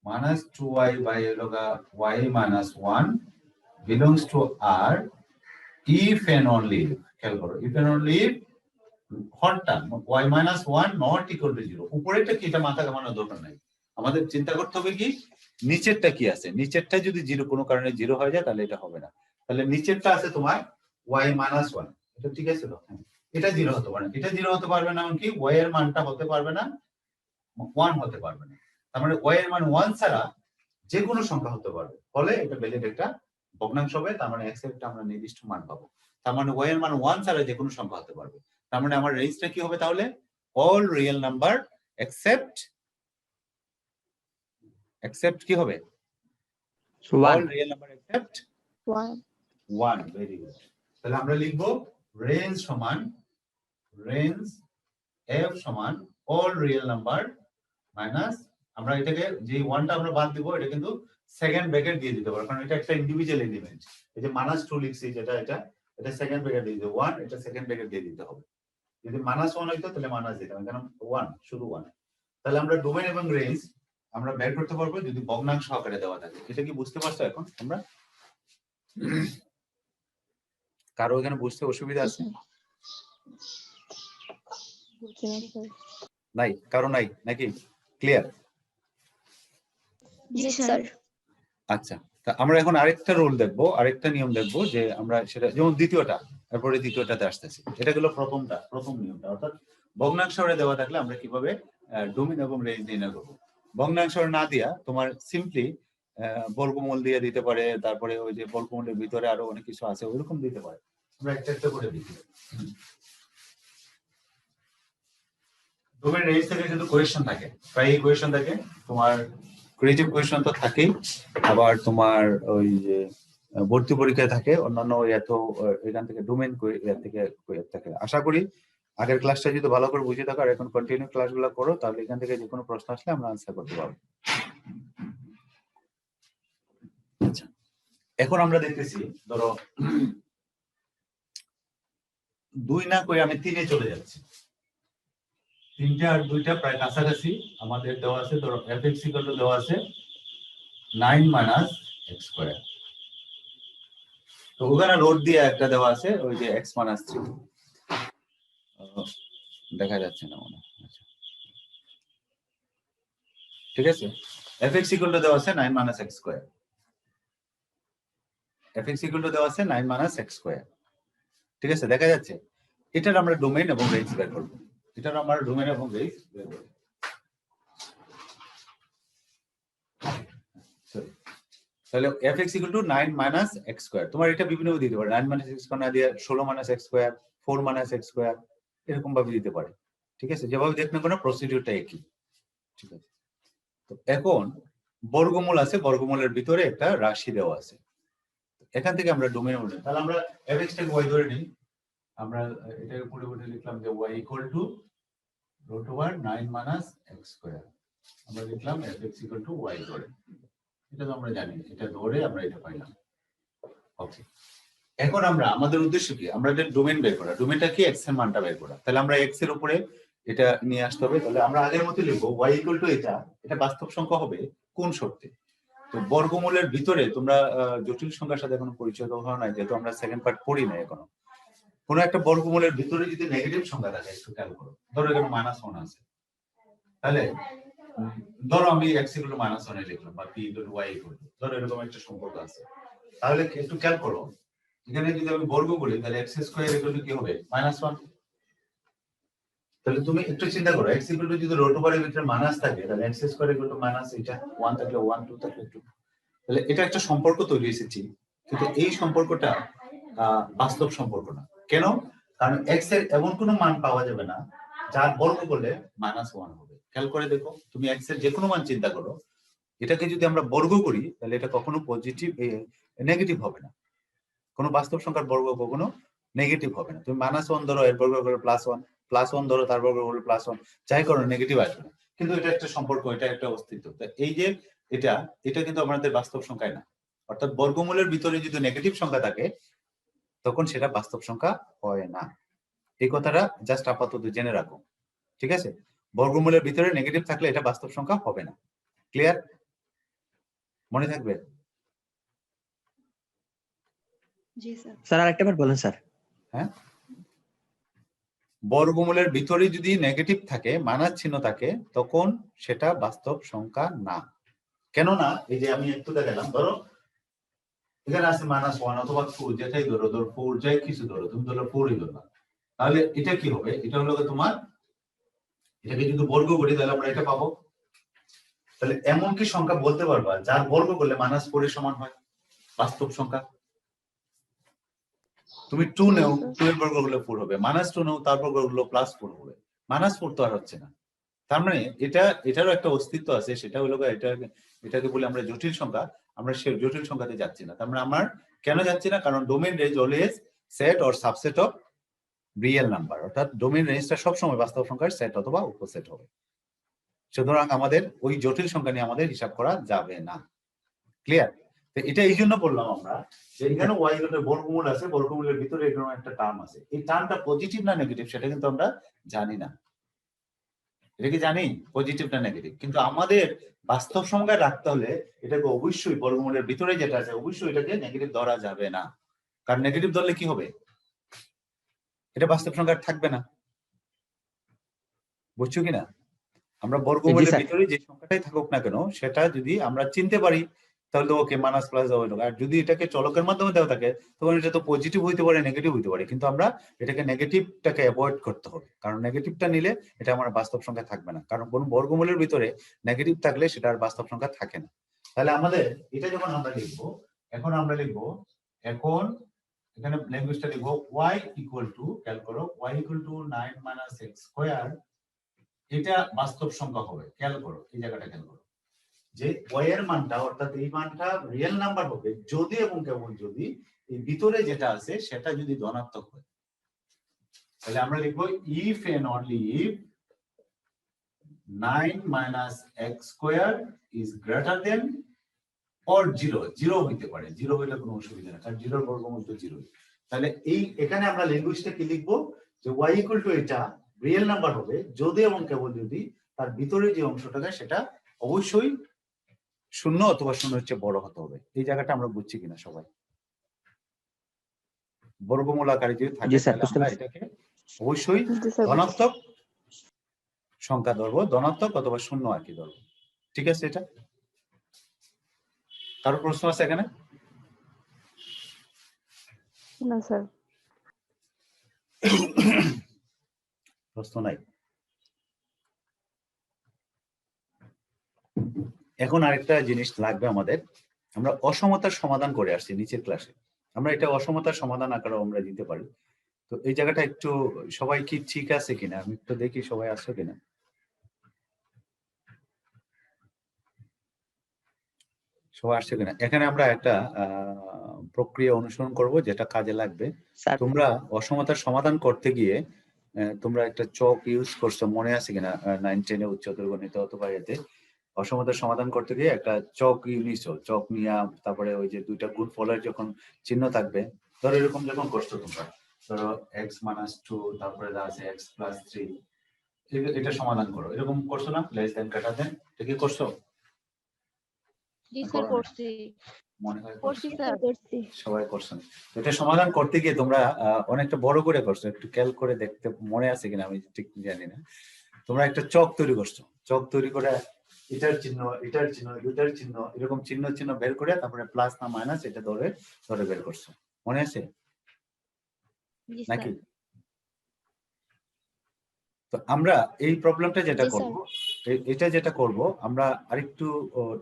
-2y by y -1 belongs to R if and only if, খেয়াল করো, if and only if hot term y -1 not equal to 0। উপরেরটা কি, এটা মাথা ঘামানোর দরকার নাই, আমাদের চিন্তা করতে হবে কি নিচেরটা কি আছে। নিচেরটা যদি 0 কোনো কারণে 0 হয়ে যায় তাহলে এটা হবে না। তাহলে নিচেরটা আছে তোমার y -1, এটা ঠিক আছে তো, এটা 0 হতে পারে না, এটা 0 হতে পারবে না, এমনকি y এর মানটা হতে পারবে না 1 হতে পারবে না। তার মানে y এর মান 1 ছাড়া যে কোনো সংখ্যা হতে পারবে, ফলে এটা ভ্যালিড একটা ভগ্নাংশ হবে। তার মানে x এর একটা আমরা নির্দিষ্ট মান পাবো। তার মানে y এর মান 1 ছাড়া যে কোনো সংখ্যা হতে পারবে। তার মানে আমার রেঞ্জটা কি হবে তাহলে, অল রিয়েল নাম্বার এক্সেপ্ট কি হবে, all real number except 1। Very good. তাহলে আমরা লিখবো রেঞ্জ f সমান অল রিয়েল নাম্বার মাইনাস, আমরা এটাকে যে 1টা আমরা বাদ দিব, এটা কিন্তু সেকেন্ড ব্র্যাকেট দিয়ে দিতে পারবো, কারণ এটা একটা ইন্ডিভিজুয়াল এলিমেন্ট। এই যে -2 লিখছি, যেটা এটা সেকেন্ড ব্র্যাকেট দিয়ে দিতে, 1 এটা সেকেন্ড ব্র্যাকেট দিয়ে দিতে হবে। যদি -1 হইতো তাহলে মাইনাস দিতাম, কারণ 1 শুধু 1। তাহলে আমরা ডোমেইন এবং রেঞ্জ আমরা বের করতে পারবো যদি ভগ্নাংশ আকারে দেওয়া থাকে। এটা কি বুঝতে পারছো এখন আমরা? কারো এখানে বুঝতে অসুবিধা আছে? নাই, কারো নাই নাকি? ক্লিয়ার? জি স্যার। আচ্ছা, তা আমরা এখন আরেকটা রুল দেখবো, আরেকটা নিয়ম দেখবো, যে আমরা সেটা যেমন দ্বিতীয়টা, তারপরে দ্বিতীয়টাতে আসতেছি। এটা হলো প্রথম নিয়মটা, অর্থাৎ ভগ্নাংশরে দেওয়া থাকলে আমরা কিভাবে ডোমেইন এবং রেঞ্জ নির্ণয় করবো। ভগ্নাংশরে না দিয়া তোমার সিম্পলি বর্গমূল দিয়ে দিতে পারে, তারপরে ওই যে বর্গমূলের ভিতরে আরো অনেক কিছু আছে ওইরকম দিতে পারে। আমরা একটা করে দিচ্ছি। ডোমেইন রেঞ্জ থেকে কিন্তু কোয়েশ্চেন থাকে, প্রায় এই কোয়েশ্চেন থাকে, তোমার ক্রিয়েটিভ কোয়েশ্চেন তো থাকেই, আবার তোমার ওই যে ভর্তি পরীক্ষায় থাকে, অন্যান্য এত এখান থেকে ডোমেইন থেকে। আশা করি আগের ক্লাসটা যদি ভালো করে বুঝে থাকো আর এখন কন্টিনিউ ক্লাসগুলো করো, তাহলে এখান থেকে যে কোনো প্রশ্ন আসলে আমরা আনসার করতে পারবো। আচ্ছা, এখন আমরা দেখতেছি, ধরো 2 না করে আমি 3-এ চলে যাচ্ছি। 3টা আর 2টা প্রায় কাছাকাছি আমাদের দেওয়া আছে। ধরো f(x) দেওয়া আছে 9 - x²। তো ওখানে রোড দিয়ে একটা দেওয়া আছে, ওই যে x - 3 দেখা যাচ্ছে না মনে হয়। ঠিক আছে, f(x) দেওয়া আছে 9 - x²। f(x) দেওয়া আছে 9 - x²। ঠিক আছে, দেখা যাচ্ছে। এটার আমরা ডোমেইন এবং রেঞ্জ বের করব। এটার আমরা ডোমেইন এবং রেঞ্জ বের করব। তাহলে f(x) 9 - x²। তোমার এটা বিভিন্ন ভাবে দিতে পারে, 9 - x² না দিয়ে 16 - x², 4 - x², এরকম ভাবে দিতে পারে। ঠিক আছে, যেভাবে দেখবেন কোনো প্রসিডিউরটা একই। ঠিক আছে, তো এখন বর্গমূল আছে, বর্গমূলের ভিতরে একটা রাশি দেওয়া আছে। এখান থেকে আমরা ডোমেইন বলি, তাহলে আমরা f(x) টাকে y ধরে নিই। আমরা এটার উপরে লিখলাম যে y = root over 9 minus x square. আমরা লিখলাম f(x = y) ধরে। এটা তো আমরা জানি, এটা ধরে আমরা এটা পাইলাম। ওকে, এখন আমরা আমাদের উদ্দেশ্য কি, আমরা এটা ডোমেন বের করা। ডোমেনটা কি, x এর মানটা বের করা। তাহলে আমরা x এর উপরে এটা নিয়ে আসতে হবে। তাহলে আমরা আগের মতো লিখবো y = এটা বাস্তব সংখ্যা হবে কোন শর্তে। তো বর্গমূলের ভিতরে তোমরা জটিল সংখ্যার সাথে এখনো পরিচয় হওয়া নাই, যেহেতু আমরা সেকেন্ড পার্ট পড়ি না এখনো। কোন একটা বর্গমূলের ভিতরে যদি নেগেটিভ সংখ্যা থাকে, একটু খেয়াল করো। ধরো এখানে -1 আছে, তাহলে ধরো আমি x = -1 এ লিখলাম, বা p = y = ধরো এরকম একটা সম্পর্ক আছে। তাহলে একটু খেয়াল করো, এখানে যদি আমি বর্গ করি তাহলে x² = কি হবে, -1। তাহলে তুমি একটু চিন্তা করো, x = যদি রুট ওভারের ভিতরে মাইনাস থাকে, তাহলে x² = এটা 1 থাকলে 1, 2 থাকলে 2। তাহলে এটা একটা সম্পর্ক তৈরি হয়েছে, কিন্তু এই সম্পর্কটা বাস্তব সম্পর্ক না। কেন? কারণ x এর এমন কোনো মান পাওয়া যাবে না যার বর্গ করলে -1 হবে। খেয়াল করে দেখো, তুমি x এর যে কোনো মান চিন্তা করো, এটাকে যদি আমরা বর্গ করি তাহলে এটা কখনো পজিটিভ নেগেটিভ হবে না। কোনো বাস্তব সংখ্যার বর্গ কখনো নেগেটিভ হবে না। তুমি -1 ধরো, এর বর্গ করলে +1, +1 ধরো, তার বর্গ করলে +1, যাই করো নেগেটিভ আসবে না। কিন্তু এটা একটা সম্পর্ক, এটা একটা অস্তিত্ব। এই যে এটা কিন্তু আমাদের বাস্তব সংখ্যায় না। অর্থাৎ বর্গমূলের ভিতরে যদি নেগেটিভ সংখ্যা থাকে, তখন সেটা বাস্তব সংখ্যা হয় না। এই কথাটা জাস্ট আপাতত জেনে রাখো, ঠিক আছে? বর্গমূলের ভিতরে নেগেটিভ থাকলে এটা বাস্তব সংখ্যা হবে না। ক্লিয়ার? মনে থাকবে? জি স্যার। স্যার আরেকটাবার বলেন স্যার। হ্যাঁ, বর্গমূলের ভিতরে যদি নেগেটিভ থাকে, মাইনাস চিহ্ন থাকে, তখন সেটা বাস্তব সংখ্যা না। কেন না? এই যে আমি একটু দেখালাম, ধরো এখানে আছে -1 অথবা 2, যেটাই ধরো 4, যাই কিছু ধরো, তুমি ধরো 4ই ধরো। তাহলে এটা কি হবে, এটা হলো তোমার, এটাকে যদি বর্গ করি তাহলে আমরা এটা পাবো। তাহলে এমন কি সংখ্যা বলতে পারবা যার বর্গ করলে -4 এর সমান হয়, বাস্তব সংখ্যা? তুমি 2 নেও, 2 এর বর্গ করলে 4 হবে, -2 নেও, তার বর্গ করলে +4 হবে। -4 তো আর হচ্ছে না। তার মানে এটারও একটা অস্তিত্ব আছে, সেটা হলো এটাকে বলে আমরা জটিল সংখ্যা। আমরা সেই জটিল সংখ্যাতে যাচ্ছি না। তার মানে আমরা কেন যাচ্ছি না? কারণ domain range always set or subset of real number. অর্থাৎ ডোমেইন রেঞ্জটা সবসময় বাস্তব সংখ্যার সেট অথবা উপসেট হবে। সুতরাং আমাদের ওই জটিল সংখ্যা নিয়ে আমাদের হিসাব করা যাবে না। ক্লিয়ার? তো এটা এই জন্য বললাম আমরা যে এখানে y এর বর্গমূল আছে, বর্গমূলের ভিতরে এরকম একটা টার্ম আছে। এই টার্মটা পজিটিভ না নেগেটিভ সেটা কিন্তু আমরা জানি না। এটা কি জানি পজিটিভ না নেগেটিভ? কিন্তু আমাদের বাস্তব সংখ্যা রাখতে হলে এটাকে অবশ্যই বর্গমূলের ভিতরে যেটা আছে অবশ্যই এটাকে নেগেটিভ ধরা যাবে না। কারণ নেগেটিভ ধরলে কি হবে, এটা বাস্তব সংখ্যা থাকবে না। বুঝছো কিনা? আমরা বর্গমূলের ভিতরে যে সংখ্যাটাই থাকুক না কেন, সেটা যদি আমরা চিনতে পারি তাহলে তো ওকে, মাইনাস প্লাস হবে। আর যদি এটাকে চলকের মাধ্যমে দেওয়া থাকে তখন এটা তো পজিটিভ হইতে পারে, নেগেটিভ হইতে পারে। কিন্তু আমরা এটাকে নেগেটিভটাকে অ্যাভয়েড করতে হবে, কারণ নেগেটিভটা নিলে এটা আমার বাস্তব সংখ্যা থাকবে না। কারণ কোন বর্গমূলের ভিতরে নেগেটিভ থাকলে সেটা আর বাস্তব সংখ্যা থাকে না। তাহলে আমাদের এটা যখন আমরা লিখবো, এখন আমরা লিখবো, এখন এখানে ল্যাঙ্গুয়েজটা লিখবো y = খেয়াল করো, y = 9 - x²। এটা বাস্তব সংখ্যা হবে। খেয়াল করো এই জায়গাটা, খেয়াল করো যে y এর মানটা, অর্থাৎ এই মানটা রিয়েল নাম্বার হবে যদি এবং কেবল যদি এই ভিতরে যেটা আছে সেটা যদি ধনাত্মক হয়। তাহলে আমরা লিখবো if and only if 9 - x² is greater than or 0। 0 হইতে পারে, 0 হইলে কোনো অসুবিধা নেই, কারণ 0 এর বর্গমূল তো 0। তাহলে এখানে আমরা ল্যাঙ্গুয়েজটা কি লিখবো, যে y = এটা রিয়েল নাম্বার হবে যদি এবং কেবল যদি তার ভিতরে যে অংশটা সেটা অবশ্যই 0 অথবা 0 এর চেয়ে বড় হতে হবে। এই জায়গাটা আমরা বুঝছি কিনা সবাই? বর্গমূল আকারে যদি থাকে তাহলে আমরা এটাকে অবশ্যই ধনাত্মক সংখ্যা ধরবো, ধনাত্মক অথবা 0 আর কি ধরবো। ঠিক আছে? এটা কারো প্রশ্ন আছে এখানে? না স্যার। প্রশ্ন নাই। এখন আরেকটা জিনিস লাগবে আমাদের। আমরা অসমতার সমাধান করে আসছি নিচের ক্লাসে। আমরা এটা অসমতার সমাধান আকারে আমরা দিতে পারি। তো এই জায়গাটা একটু সবাই কি ঠিক আছে কিনা আমি একটু দেখি, সবাই আছে কিনা। সবাই আসছে কিনা? এখানে আমরা একটা প্রক্রিয়া অনুসরণ করব যেটা কাজে লাগবে। তোমরা অসমতার সমাধান করতে গিয়ে তোমরা একটা চক ইউজ করছো, মনে আছে কিনা 9-10 উচ্চতর গণিত অথবা এতে অসমতার সমাধান করতে গিয়ে একটা চক নিছো, চক নিয়ে তারপরে ওই যে দুইটা গুণফলের যখন চিহ্ন থাকবে, ধরো এরকম যখন করছো তোমরা, ধরো x-2 তারপরে আছে x+3, এটা সমাধান করো, এরকম করছো না, লেস দেন গ্রেটার দেন, এটা কি করছো? জি করো স্যার না? করছি মনে হয় করছি করছো। স্যার করছি সবাই করছেন। এটা সমাধান করতে গিয়ে তোমরা অনেকটা বড় করে করছো, একটু খেয়াল করে দেখতে মনে আছে কিনা আমি ঠিক জানি না। তোমরা একটা চক তৈরি করছো, চক তৈরি করে এটার চিহ্ন, এটার চিহ্ন, দুইটার চিহ্ন, এরকম চিহ্ন চিহ্ন বের করে তারপরে প্লাস না মাইনাস এটা ধরে ধরে বের করছো, মনে আছে জি নাকি? স্যার তো আমরা এই প্রবলেমটা যেটা জি, স্যার। করব, এটা যেটা করব আমরা আরেকটু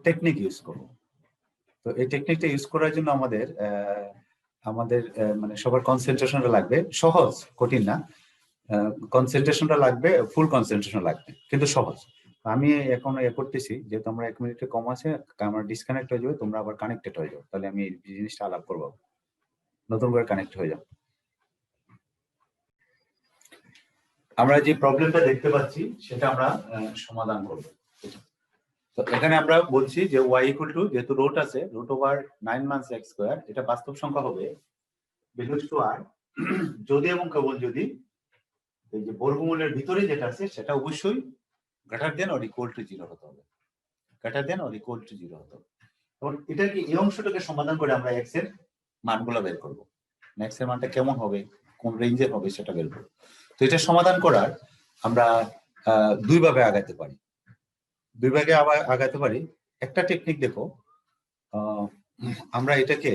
টেকনিক ইউজ করব। তো এই টেকনিকটা ইউজ করার জন্য আমাদের মানে সবার কনসেন্ট্রেশনটা লাগবে, সহজ কঠিন না, কনসেন্ট্রেশনটা লাগবে, ফুল কনসেন্ট্রেশন লাগবে কিন্তু সহজ। আমি এখন করতেছি, যেহেতু আমরা 1 মিনিটে কম আছে, আমার ডিসকানেক্ট হয়ে যাবে, তোমরা আবার কানেক্টেড হয়ে যাও, তাহলে আমি এই জিনিসটা আলাপ করবো, নতুন করে কানেক্ট হয়ে যাও। আমরা যে প্রবলেমটা দেখতে পাচ্ছি সেটা আমরা সমাধান করব। তো এখানে আমরা বলছি যে y ইকুয়াল টু, যেহেতু রুট আছে, √9 x স্কয়ার, এটা বাস্তব সংখ্যা হবে বিলংস টু r, যদি এবং কেবল যদি এই যে বর্গমূলের ভিতরে যেটা আছে সেটা অবশ্যই greater than or equal to 0 হতে হবে, greater than or equal to 0 হতে হবে। এবং এটাকে এই অংশটাকে সমাধান করে আমরা x এর মানগুলো বের করব, x এর মানটা কেমন হবে, কোন রেঞ্জের হবে সেটা বের করব। তো এটা সমাধান করার আমরা দুই ভাবে আগাতে পারি, দুই ভাগে আবার আগাতে পারি। একটা টেকনিক দেখো, আমরা এটাকে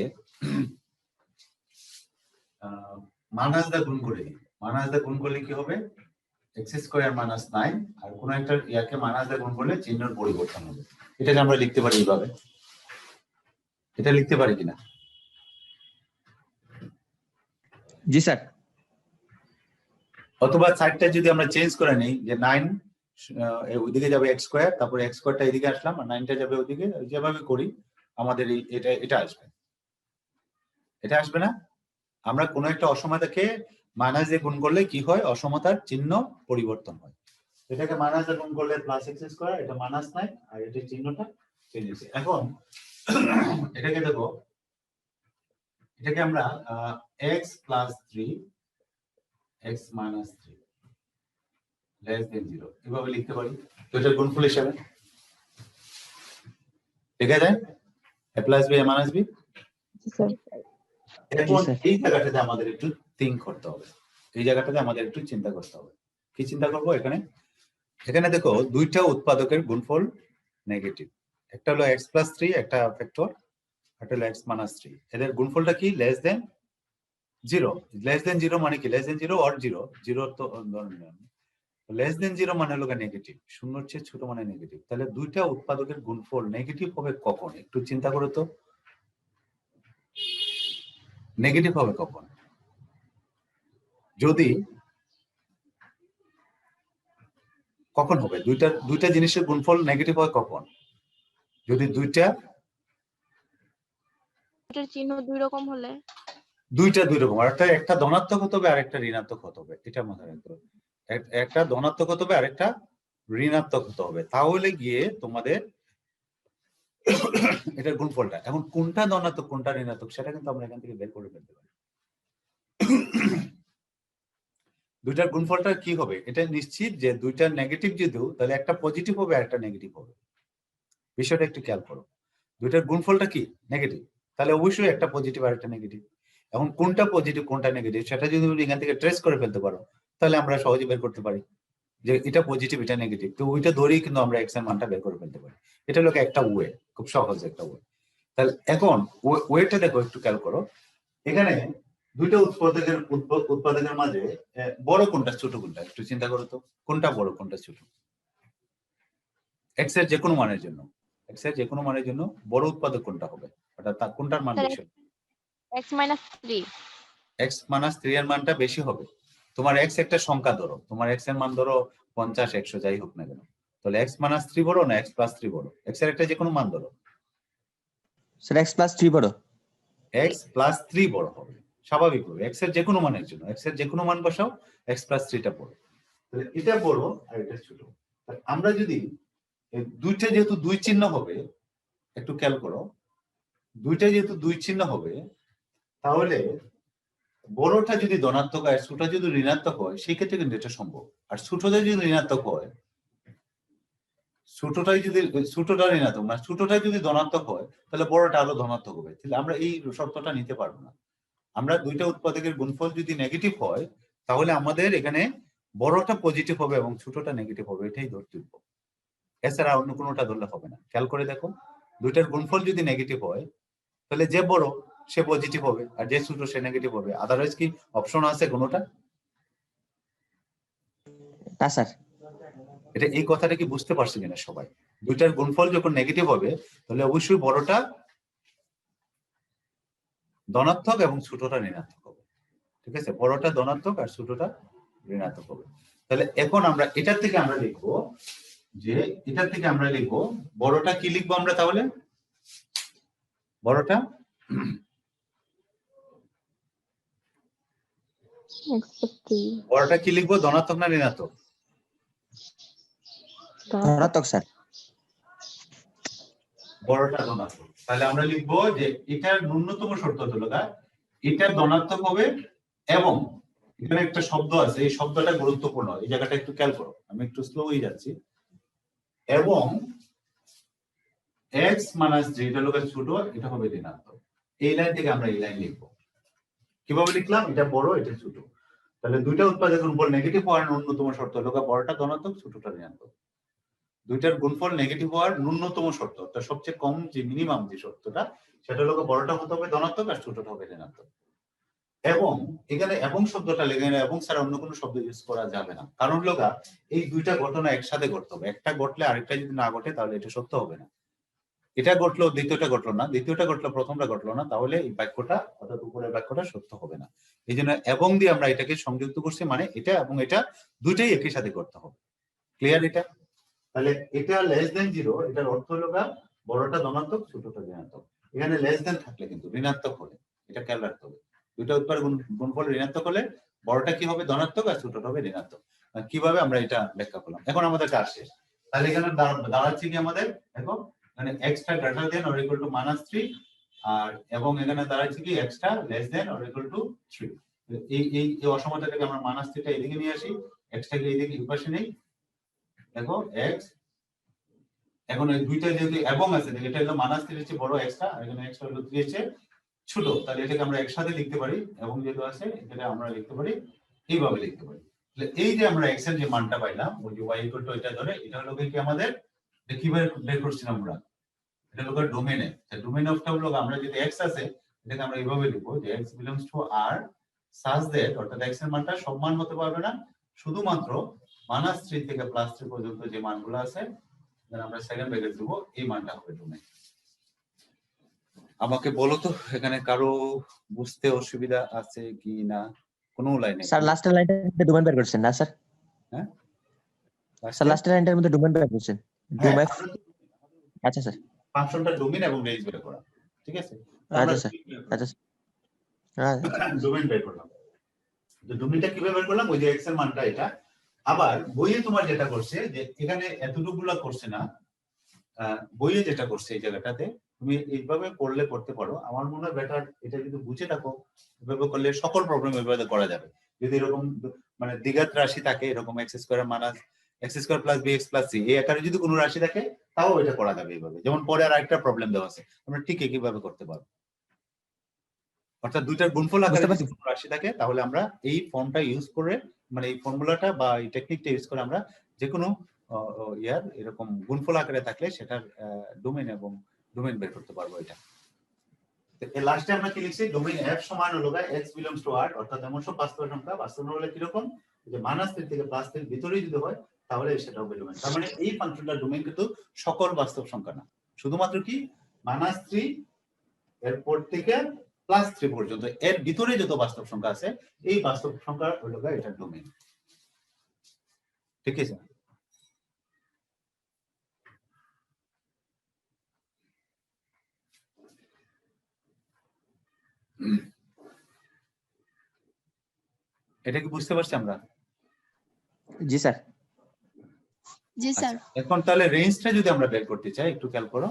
মাইনাস দা গুণ করে দিই, মাইনাস দা গুণ করলে কি হবে, x স্কয়ার মাইনাস 9, আর কোন একটা ইয়াকে মাইনাস দা গুণ করলে চিহ্নের পরিবর্তন হবে। এটাকে আমরা লিখতে পারি এইভাবে, এটা লিখতে পারি কিনা? জি স্যার। অথবা সাইডটা যদি আমরা চেঞ্জ করে নেই, যে 9 ওইদিকে যাবে x স্কয়ার, তারপরে x স্কয়ারটা এদিকে আসলাম আর 9টা যাবে ওইদিকে, যেভাবে করি আমাদের এটা আসবে, এটা আসবে না? আমরা কোনো একটা অসমতাকে মাইনাস দিয়ে গুণ করলে কি হয়, অসমতার চিহ্ন পরিবর্তন হয়। এটাকে মাইনাস দিয়ে গুণ করলে প্লাস x স্কয়ার, এটা মাইনাস 9 আর এটার চিহ্নটা চেঞ্জ হচ্ছে। এখন এটাকে দেখো, এটাকে আমরা x+3 x - 3 লেস দেন 0 এভাবে লিখতে পারি। তো এটার গুণফল হিসাবে লেখা যায় a + b a - b। G sir. এখন স্যার। এই জায়গাটাতে আমাদের একটু থিঙ্ক করতে হবে, এই জায়গাটাতে আমাদের একটু চিন্তা করতে হবে। কি চিন্তা করব? এখানে এখানে দেখো দুইটা উৎপাদকের গুণফল নেগেটিভ, একটা হলো x+3, একটা ফ্যাক্টর, একটা হলো x - 3, এদের গুণফলটা কি, লেস দেন 0। লেস দেন 0 মানে কি, লেস দেন 0 অর 0, 0 তো লেস দেন 0 মানে হলো নেগেটিভ, শূন্যর চেয়ে ছোট মানে নেগেটিভ। তাহলে দুইটা উৎপাদকের গুণফল নেগেটিভ হবে কখন, একটু চিন্তা করো তো, নেগেটিভ হবে কখন? যদি কখন হবে দুইটা জিনিসের গুণফল নেগেটিভ হয় কখন? যদি দুইটা চিহ্ন দুই রকম হলে, দুই রকম, অর্থাৎ একটা ধনাত্মক হতে হবে আর একটা ঋণাত্মক হতে হবে, এটা মাথায় রাখতে হবে। একটা ধনাত্মক হতে হবে আর একটা ঋণাত্মক হতে হবে, তাহলে গিয়ে তোমাদের এটার গুণফলটা, এখন কোনটা ধনাত্মক কোনটা ঋণাত্মক সেটা কিন্তু আমরা এখান থেকে বের করে ফেলতে পারি। দুইটার গুণফলটা কি হবে এটা নিশ্চিত, যে দুইটা নেগেটিভ যদিও, তাহলে একটা পজিটিভ হবে আর একটা নেগেটিভ হবে। বিষয়টা একটু খেয়াল করো, দুইটার গুণফলটা কি নেগেটিভ, তাহলে অবশ্যই একটা পজিটিভ আর একটা নেগেটিভ। এখন কোনটা পজিটিভ কোনটা নেগেটিভ সেটা যদি তুমি এখান থেকে ট্রেস করে ফেলতে পারো, তাহলে আমরা সহজে বের করতে পারি যে এটা পজিটিভ এটা নেগেটিভ, তো ওইটা ধরেই কিন্তু আমরা এক্স এর মানটা বের করে ফেলতে পারি। এটা হলো একটা ওয়ে, খুব সহজ একটা ওয়ে। তাহলে এখন ওয়েটা দেখো, একটু খেয়াল করো, এখানে দুইটা উৎপাদকের মাঝে বড় কোনটা ছোট কোনটা, একটু চিন্তা করো তো, কোনটা বড় কোনটা ছোট? এক্স এর যে কোনো মানের জন্য, এক্স এর যে কোনো মানের জন্য বড় উৎপাদক কোনটা হবে, অর্থাৎ তার কোনটার মান বেশি হবে? x - 3 x - 3 এর মানটা বেশি হবে। তোমার x একটা সংখ্যা ধরো, তোমার x এর মান ধরো 50 100 যাই হোক না কেন, তাহলে x - 3 বড় না x+3 বড়? x এর একটা যে কোনো মান ধরো, স্যার x+3 বড়। x+3 বড় হবে। স্বাভাবিকভাবে এক্স এর যে কোনো মানের জন্য এক্স এর যে কোনো মান বসাও এক্স প্লাস 3টা বড়, তাহলে এটা বড় আর এটা ছোট। আমরা যদি দুইটা যেহেতু দুই চিহ্ন হবে, একটু খেয়াল করো, দুইটা যেহেতু দুই চিহ্ন হবে, তাহলে বড়টা যদি ধনাত্মক হয় ছোটটা যদি ঋণাত্মক হয় সেই ক্ষেত্রে কিন্তু এটা সম্ভব। আর ছোটটা যদি ঋণাত্মক হয়, ছোটটাই যদি ছোটটা ঋণাত্মক না ছোটটাই যদি ধনাত্মক হয় তাহলে বড়টা আরো ধনাত্মক হবে। তাহলে আমরা এই শর্তটা নিতে পারবো না। আমরা দুইটা উৎপাদকের গুণফল যদি নেগেটিভ হয় তাহলে আমাদের এখানে বড়টা পজিটিভ হবে এবং ছোটটা নেগেটিভ হবে, এটাই ধর্তব্য। এছাড়া অন্য কোনোটা ধরলে হবে না। খেয়াল করে দেখো, দুইটার গুণফল যদি নেগেটিভ হয় তাহলে যে বড় সে পজিটিভ হবে আর যে ছোট সে নেগেটিভ হবে। আদারওয়াইজ কি অপশন আছে কোনোটা? না স্যার। এটা এই কথাটা কি বুঝতে পারছো কিনা সবাই? দুইটার গুণফল যখন নেগেটিভ হবে তাহলে অবশ্যই বড়টা ধনাত্মক এবং ছোটটা ঋণাত্মক হবে। ঠিক আছে, বড়টা ধনাত্মক আর ছোটটা ঋণাত্মক হবে। তাহলে এখন আমরা এটার থেকে আমরা লিখবো যে এটার থেকে আমরা লিখবো বড়টা কি লিখবো আমরা তাহলে? বড়টা বড়টা কি লিখবো, ধনাত্মক না ঋণাত্মক? ধনাত্মক স্যার। বড়টা ধনাত্মক। তাহলে আমরা লিখবো যে এটার ন্যূনতম শর্ত হলো এটা ধনাত্মক হবে এবং এখানে একটা শব্দ আছে, এই শব্দটা গুরুত্বপূর্ণ, এই জায়গাটা একটু খেয়াল করো, আমি একটু স্লো হয়ে যাচ্ছি। এবং x মাইনাস যেটা লোক ছোট এটা হবে ঋণাত্মক। এই লাইন থেকে আমরা এই লাইন লিখবো। কিভাবে লিখলাম? এটা বড় এটা ছোট, তাহলে দুইটা উৎপাদকের উপর নেগেটিভ হওয়ার ন্যূনতম শর্ত হলো বড়টা ধনাত্মক ছোটটা ঋণাত্মক। দুইটার গুণফল নেগেটিভ হওয়ার ন্যূনতম শর্ত, অর্থাৎ সবচেয়ে কম যে মিনিমাম যে শর্তটা সেটা হলো বড়টা হতে হবে ধনাত্মক আর ছোটটা হবে ঋণাত্মক। এবং এখানে এবং শব্দটা লেগে গেলে এবং ছাড়া অন্য কোনো শব্দ ইউজ করা যাবে না, কারণ লগা এই দুইটা ঘটনা একসাথে ঘটতে হবে। একটা ঘটলে আরেকটা যদি না ঘটে তাহলে এটা সত্য হবে না। এটা ঘটলো দ্বিতীয়টা ঘটলো না, দ্বিতীয়টা ঘটলো প্রথমটা ঘটলো না, তাহলে এই বাক্যটা অর্থাৎ উপরের বাক্যটা সত্য হবে না। এই জন্য এবং দিয়ে আমরা এটাকে সংযুক্ত করছি, মানে এটা এবং এটা দুইটাই একই সাথে করতে হবে। ক্লিয়ার এটা? তাহলে এটা লেস দেন 0, এটার অর্থ হলো বড়টা ধনাত্মক ছোটটা ঋণাত্মক। এখানে লেস দেন থাকলে কিন্তু ঋণাত্মক হবে, এটা খেয়াল রাখতে হবে। দুইটা উৎপাদক গুণফল ঋণাত্মক হলে বড়টা কি হবে ধনাত্মক আর ছোটটা হবে ঋণাত্মক। কিভাবে আমরা এটা ব্যাখ্যা করলাম। এখন আমাদের কাজ শেষ। তাহলে এখানে দাঁড়াচ্ছে কি আমাদের, দেখো মানে x টা greater than or equal to -3 আর এবং এখানে দাঁড়াচ্ছে কি x টা less than or equal to 3। এই অসমতাটাকে আমরা -3 টা এদিকে নিয়ে আসি, x টাকে এইদিকে পাশে নেই। দেখো x এখন এই দুইটা যেহেতু এবং আছে, এটা হলো -3 এর চেয়ে বড় x টা আর এখানে x টা হলো 3 এর চেয়ে ছোট, তাহলে এটাকে আমরা একসাথে লিখতে পারি এবং যেহেতু আছে এখানে আমরা লিখতে পারি এইভাবে লিখতে পারি। তাহলে এই যে আমরা x এর যে মানটা পাইলাম ওই যে y ইকুয়াল টু এটা ধরে, এটা হলো কি আমাদের কিভাবে বের করছিলাম আমরা, এটা হলো ডোমেনে। তাহলে ডোমেন অফ টা হলো আমরা যদি x আছে এটাকে আমরা এইভাবে লিখবো যে x belongs to r such that, অর্থাৎ x এর মানটা সব মান হতে পারবে না, শুধুমাত্র -3 থেকে +3 পর্যন্ত যে মানগুলো আছে আমরা সেকেন্ড ব্র্যাকেট দেব, এই মানটা হবে ডোমেন। আমাকে বলো তো এখানে কারো বুঝতে অসুবিধা আছে কি না? কোনো লাইনে স্যার লাস্টের লাইনটার মধ্যে ডোমেন বের করছেন না স্যার? হ্যাঁ স্যার লাস্টের লাইনটার মধ্যে ডোমেন বের করছেন। ডোমেন। আচ্ছা স্যার। ফাংশনটা ডোমেন এবং রেঞ্জ বের করা, ঠিক আছে? আচ্ছা স্যার। আচ্ছা স্যার। ডোমেন বের করলাম। তো ডোমেনটা কিভাবে বের করলাম? ওই যে x এর মানটা এটা। আবার বইয়ে তোমার যেটা করছে যে এখানে এতটুকুলা করছে না, বইয়ে যেটা করছে এই জায়গাটাতে তুমি এইভাবে করলে করতে পারো। আমার মনে হয় বেটার এটা যদি বুঝে থাকো এভাবে করলে সকল প্রবলেম এভাবে করা যাবে। যদি এরকম মানে দ্বিঘাত রাশি থাকে, এরকম x square minus x square plus bx plus c এই আকারে যদি কোনো রাশি থাকে তাও এটা করা যাবে এইভাবে। যেমন পরে আর একটা প্রবলেম দেওয়া আছে, আমরা ঠিক একইভাবে করতে পারবো। অর্থাৎ দুইটার গুণফল আকারে যদি কোনো রাশি থাকে তাহলে আমরা এই ফর্মটা ইউজ করে, মানে এই ফর্মুলাটা বা এই টেকনিকটা ইউজ করে আমরা যে কোনো এরকম গুণফল আকারে থাকলে সেটার ডোমেন এবং ডোমেন বের করতে পারবো। এটা লাস্টে আমরা কি লিখছি, ডোমেন f সমান হলো x বিলংস টু r, অর্থাৎ এমন সব বাস্তব সংখ্যা, বাস্তব হলে কি রকম যে -3 থেকে +3 ভিতরেই যদি হয় তাহলে সেটা হবে ডোমেন। তার মানে এই ফাংশনটার ডোমেন কিন্তু সকল বাস্তব সংখ্যা না, শুধুমাত্র কি -3 এরপর থেকে +3 পর্যন্ত এর ভিতরে যত বাস্তব সংখ্যা আছে এই বাস্তব সংখ্যা হলো এটা ডোমেন। ঠিক আছে? এটা কি বুঝতে পারছি আমরা? জি স্যার। জি স্যার। আচ্ছা, এখন তাহলে রেঞ্জটা যদি আমরা বের করতে চাই একটু খেয়াল করো।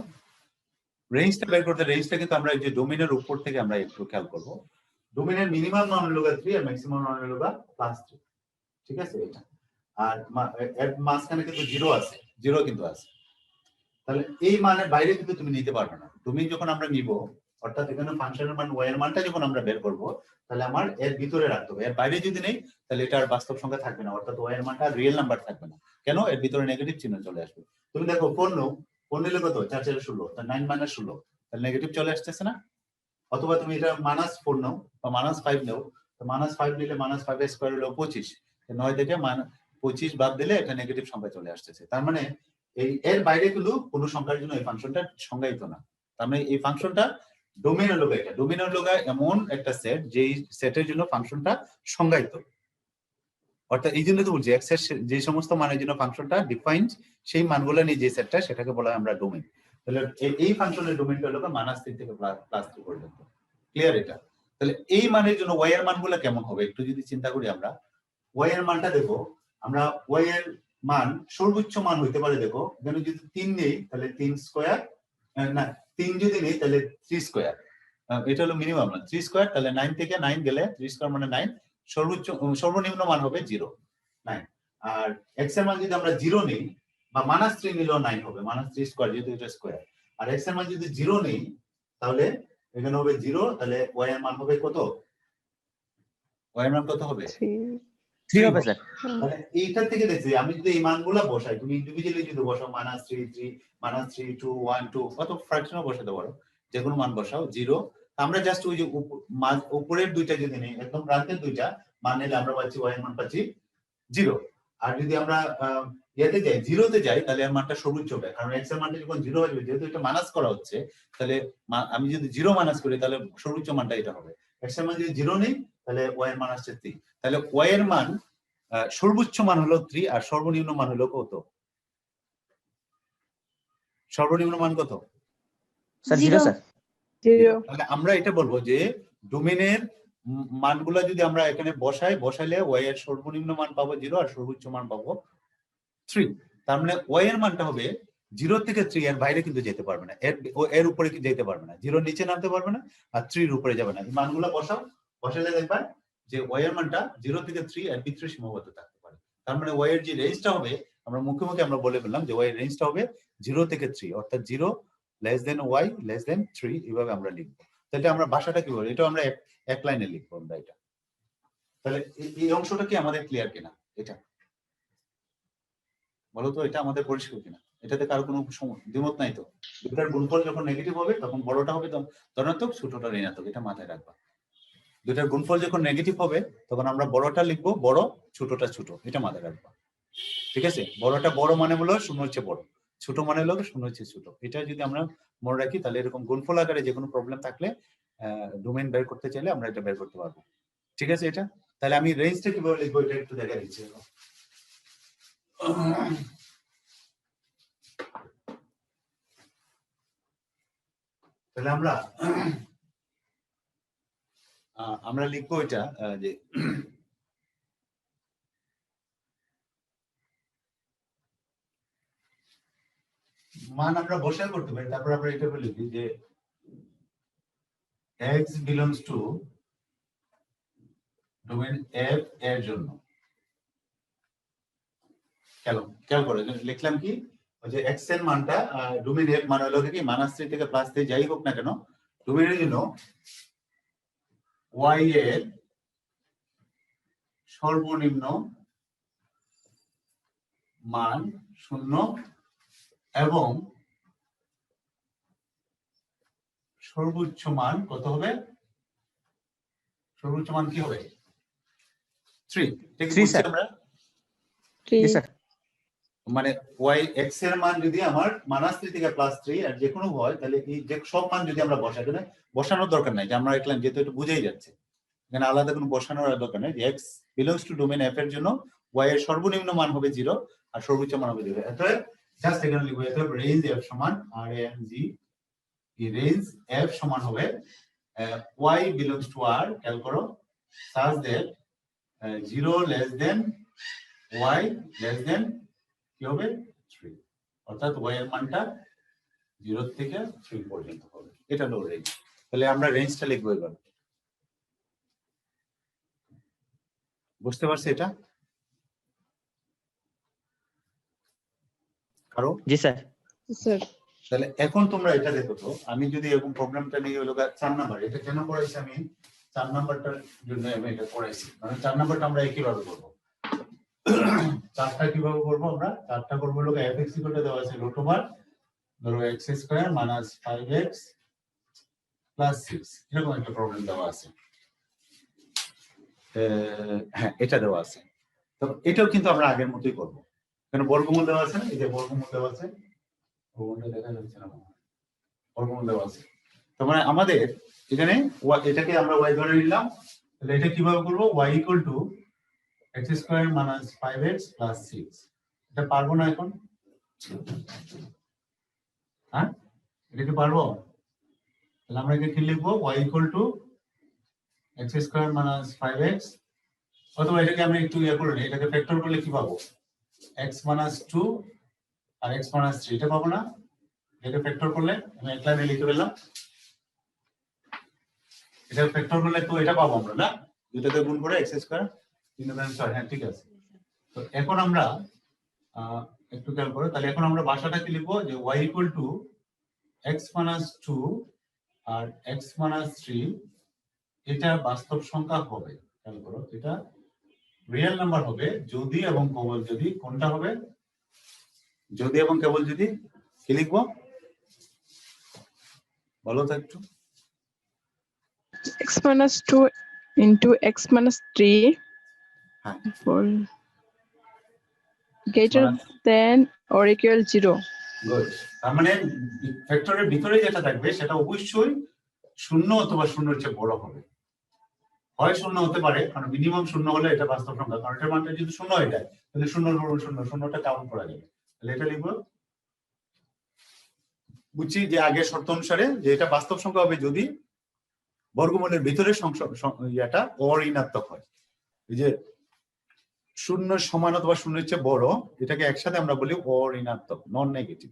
রেঞ্জটা বের করতে রেঞ্জটা কিন্তু আমরা এই যে ডোমেনের উপর থেকে আমরা একটু খেয়াল করব। ডোমেনের মিনিমাম মান হলো 3 আর ম্যাক্সিমাম মান হলো +3, ঠিক আছে? এটা আর এর মাঝখানে কিন্তু 0 আছে, 0 কিন্তু আছে। তাহলে এই মানের বাইরে কিন্তু তুমি নিতে পারবে না। ডোমেন যখন আমরা নিব, অর্থাৎ এখানে ফাংশনের মান y এর মানটা যখন আমরা বের করব, তাহলে আমার এর ভিতরে রাখতে হবে। এর বাইরে যদি নেই তাহলে এটা আর বাস্তব সংখ্যা থাকবে না, অর্থাৎ y এর মানটা রিয়েল নাম্বার থাকবে না। কেন? এর ভিতরে নেগেটিভ চিহ্ন চলে আসবে। তুমি দেখো 4 নিলে কত? 4 4 16, তাহলে 9 - 16, তাহলে নেগেটিভ চলে আসতেছে না? অথবা তুমি এটা -4 নাও বা -5 নাও, তো -5 নিলে -5 এর স্কয়ার হলো 25, 9 থেকে 25 বাদ দিলে এটা নেগেটিভ সংখ্যা চলে আসতেছে। তার মানে এই এর বাইরে কিন্তু কোনো সংখ্যার জন্য এই ফাংশনটা সংজ্ঞায়িত না। তার মানে এই ফাংশনটা ডোমেন হলো এটা, ডোমেন হলো এমন একটা সেট যেই সেটের জন্য ফাংশনটা সংজ্ঞায়িত। অর্থাৎ এই জন্য তো বলছি এক্স এর যে সমস্ত মানের জন্য ফাংশনটা ডিফাইন্ড, সেই মানগুলো নিয়ে যে সেটটা সেটাকে বলা হয় আমরা ডোমেন। তাহলে এই ফাংশনের ডোমেনটা হলো -3 থেকে +3 পর্যন্ত। ক্লিয়ার এটা? তাহলে এই মানের জন্য y এর মানগুলো কেমন হবে একটু যদি চিন্তা করি আমরা। y এর মানটা দেখো, আমরা y এর মান সর্বোচ্চ মান হইতে পারে, দেখো এখানে যদি 3 নেই তাহলে 3 স্কয়ার, না 3 যদি নেই তাহলে 3 স্কয়ার, এটা হলো মিনিমাম মান 3 স্কয়ার, তাহলে 9 থেকে 9 গেলে 3 স্কয়ার মানে 9, সর্বনিম্ন মান হবে 0, 9। আর x এর মান যদি আমরা 0 নেই বা -3 নিলেও 9 হবে, -3 স্কয়ার যেহেতু এটা স্কয়ার। আর x এর মান যদি 0 নেই তাহলে এখানে হবে 0, তাহলে y এর মান হবে কত? y এর মান কত হবে? 3 হবে স্যার। মানে এইটা থেকে দেখছি আমি যদি এই মানগুলো বসাই, তুমি ইন্ডিভিজুয়ালি যদি বসাও -3 3 -3 2 1 2 কত ফ্র্যাকশনও বসাতে পারো, যে কোনো মান বসাও 0। আমরা জাস্ট ওই যে উপরের দুইটা যদি নেই, একদম প্রান্তের দুইটা মান নিলে আমরা পাচ্ছি y এর মান পাচ্ছি 0। আর যদি আমরা ইয়েতে যাই, 0 তে যাই, তাহলে এর মানটা সর্বোচ্চ হবে, কারণ x এর মানটা যখন 0 হবে, যেহেতু এটা মাইনাস করা হচ্ছে, তাহলে আমি যদি 0 মাইনাস করি তাহলে সর্বোচ্চ মানটা এটা হবে। x এর মান যদি 0 নেই তাহলে y এর মান আসছে 3, তাহলে y এর মান সর্বোচ্চ মান হলো 3 আর সর্বনিম্ন মান হলো কত? সর্বনিম্ন মান কত? Sir 0 sir. 0 তাহলে আমরা এটা বলবো যে ডোমেনের মানগুলো যদি আমরা এখানে বসাইলে y এর সর্বনিম্ন মান পাবো 0 আর সর্বোচ্চ মান পাবো 3। তার মানে y এর মানটা হবে 0 থেকে 3, এর বাইরে কিন্তু যেতে পারবে না, এর উপরে কি যেতে পারবে না, 0 নিচে নামতে পারবে না আর 3 এর উপরে যাবে না। এই মানগুলো বসালে দেখবা যে y এর মানটা 0 থেকে 3 এর ভিতরে সীমাবদ্ধ থাকতে পারে। তার মানে y এর যে রেঞ্জটা হবে, আমরা মুখে মুখে আমরা বলে ফেললাম যে y এর রেঞ্জটা হবে 0 থেকে 3, অর্থাৎ 0 less than y less than 3, এইভাবে আমরা লিখবো। তাহলে আমরা ভাষাটা কি বলি, এটা আমরা এক লাইনে লিখবো আমরা এটা। তাহলে এই অংশটা কি আমাদের ক্লিয়ার কিনা? এটা বলো তো, এটা আমাদের পরিষ্কার কিনা? এটাতে কারো কোনো দ্বিমত নাই তো? দুটার গুণফল যখন নেগেটিভ হবে তখন বড়টা হবে ধনাত্মক, ছোটটা ঋণাত্মক, এটা মাথায় রাখবা। দুটার গুণফল যখন নেগেটিভ হবে তখন আমরা বড়টা লিখবো বড়, ছোটটা ছোট, এটা মাথায় রাখবা। ঠিক আছে? বড়টা বড় মানে হলো 0 হচ্ছে বড়, ছোট মানে হলো 0 হচ্ছে ছোট। এটা যদি আমরা মনে রাখি তাহলে এরকম গুণফল আকারে যে কোনো প্রবলেম থাকলে ডোমেইন বের করতে চাইলে আমরা এটা বের করতে পারবো। ঠিক আছে? এটা তাহলে আমি রেঞ্জটা কিভাবে লিখবো এটা একটু দেখা দিচ্ছি। তাহলে আমরা লিখবো এটা যে মান আমরা বসাই করতে পারি, তারপর আমরা এটা বলে লিখি যে x belongs to domain f এর জন্য। খেয়াল করে লিখলাম কি, ওই যে x এর মানটা ডোমেইন f মান হলো কি -3 থেকে +3 যাই হোক না কেন, ডোমেইনের জন্য y এর সর্বনিম্ন মান 0 এবং সর্বোচ্চ মান কত হবে? সর্বোচ্চ মান কি হবে? 3। ঠিক আছে আমরা? জি স্যার। মানে y x এর মান যদি আমার -3 থেকে +3 আর যে কোনো হয়, তাহলে এই যে সব মান যদি আমরা বসাই, দেন বসানোর দরকার নাই, যে আমরা লিখলাম যেহেতু এটা বুঝাই যাচ্ছে, এখানে আলাদা কোনো বসানোর দরকার নেই। যে x belongs to domain f এর জন্য y এর সর্বনিম্ন মান হবে 0 আর সর্বোচ্চ মান হবে 0। অতএব জাস্ট এখানে লিখবো অতএব রেঞ্জ f সমান range, এই রেঞ্জ f সমান হবে y belongs to r, খেয়াল করো, such that 0 less than y less than কি হবে 3, অর্থাৎ y এর মানটা 0 থেকে 3 পর্যন্ত হবে। এটা হলো রেঞ্জ। তাহলে আমরা রেঞ্জটা লিখবো এবার। বুঝতে পারছি এটা? কারো? জি স্যার। স্যার তাহলে এখন তোমরা এটা দেখো তো, আমি যদি এরকম প্রোগ্রামটা নিয়ে হলো 4 নাম্বার, এটা কেন পড়াইছি আমি? 4 নাম্বারটার জন্য আমি এটা পড়াইছি, কারণ 4 নাম্বারটা আমরা কিভাবে করবো, 4টা কিভাবে করবো আমরা? 4টা করবো হলো fx ইকুয়াল টু দেওয়া আছে রুট ওভার ধরো x square minus 5x plus 6, এরকম একটা প্রবলেম দেওয়া আছে। হ্যাঁ, এটা দেওয়া আছে। তো এটাও কিন্তু আমরা আগের মতোই করবো, কারণ বর্গমূল দেওয়া আছে না, এই যে বর্গমূল দেওয়া আছে, বর্গমূলটা দেখা যাচ্ছে না, বর্গমূল দেওয়া আছে। তার মানে আমাদের এখানে এটাকে আমরা y ধরে নিলাম, তাহলে এটা কিভাবে করবো? y equal to x square minus 5x plus 6, এটা পারবো না এখন? হ্যাঁ, এটা কি পারবো? তাহলে আমরা এখানে কি লিখবো? y equal to x square minus 5x, অথবা এটাকে আমরা একটু করে নিই, এটাকে ফ্যাক্টর করলে কি পাবো? x মাইনাস 2 আর x মাইনাস 3, এটা পাবো না? এটাকে ফ্যাক্টর করলে আমি এক লাইনে লিখে ফেললাম, এটা ফ্যাক্টর করলে তো এটা পাবো আমরা না, দুটাকে গুণ করে x স্কয়ার 3/6। হ্যাঁ ঠিক আছে। তো এখন আমরা একটু খেয়াল করো, তাহলে এখন আমরা ভাষাটা কি লিখবো? যে y equal to x minus 2 আর x মাইনাস 3, এটা বাস্তব সংখ্যা হবে। খেয়াল করো, এটা রিয়েল নাম্বার হবে যদি এবং কেবল যদি, কোনটা হবে? যদি এবং কেবল যদি। কি লিখবো বলো তো একটু? x minus 2 into x minus 3 হ্যাঁ, for greater than or equal 0. Good. তার মানে ফ্যাক্টরের ভিতরে যেটা থাকবে সেটা অবশ্যই শূন্য অথবা শূন্যের চেয়ে বড় হবে। হয় শূন্য হতে পারে, কারণ মিনিমাম শূন্য হলে এটা বাস্তব সংখ্যা, কারণ এটার মানটা যদি শূন্য হয়ে যায় তাহলে শূন্যর বড় শূন্য, শূন্যটা কাউন্ট করা যাবে। তাহলে এটা লিখবো, বুঝছি যে আগের শর্ত অনুসারে যে এটা বাস্তব সংখ্যা হবে যদি বর্গমূলের ভিতরে এটা অঋণাত্মক হয়। এই যে শূন্য সমান অথবা শূন্যের চেয়ে বড়, এটাকে একসাথে আমরা বলি অঋণাত্মক, নন নেগেটিভ।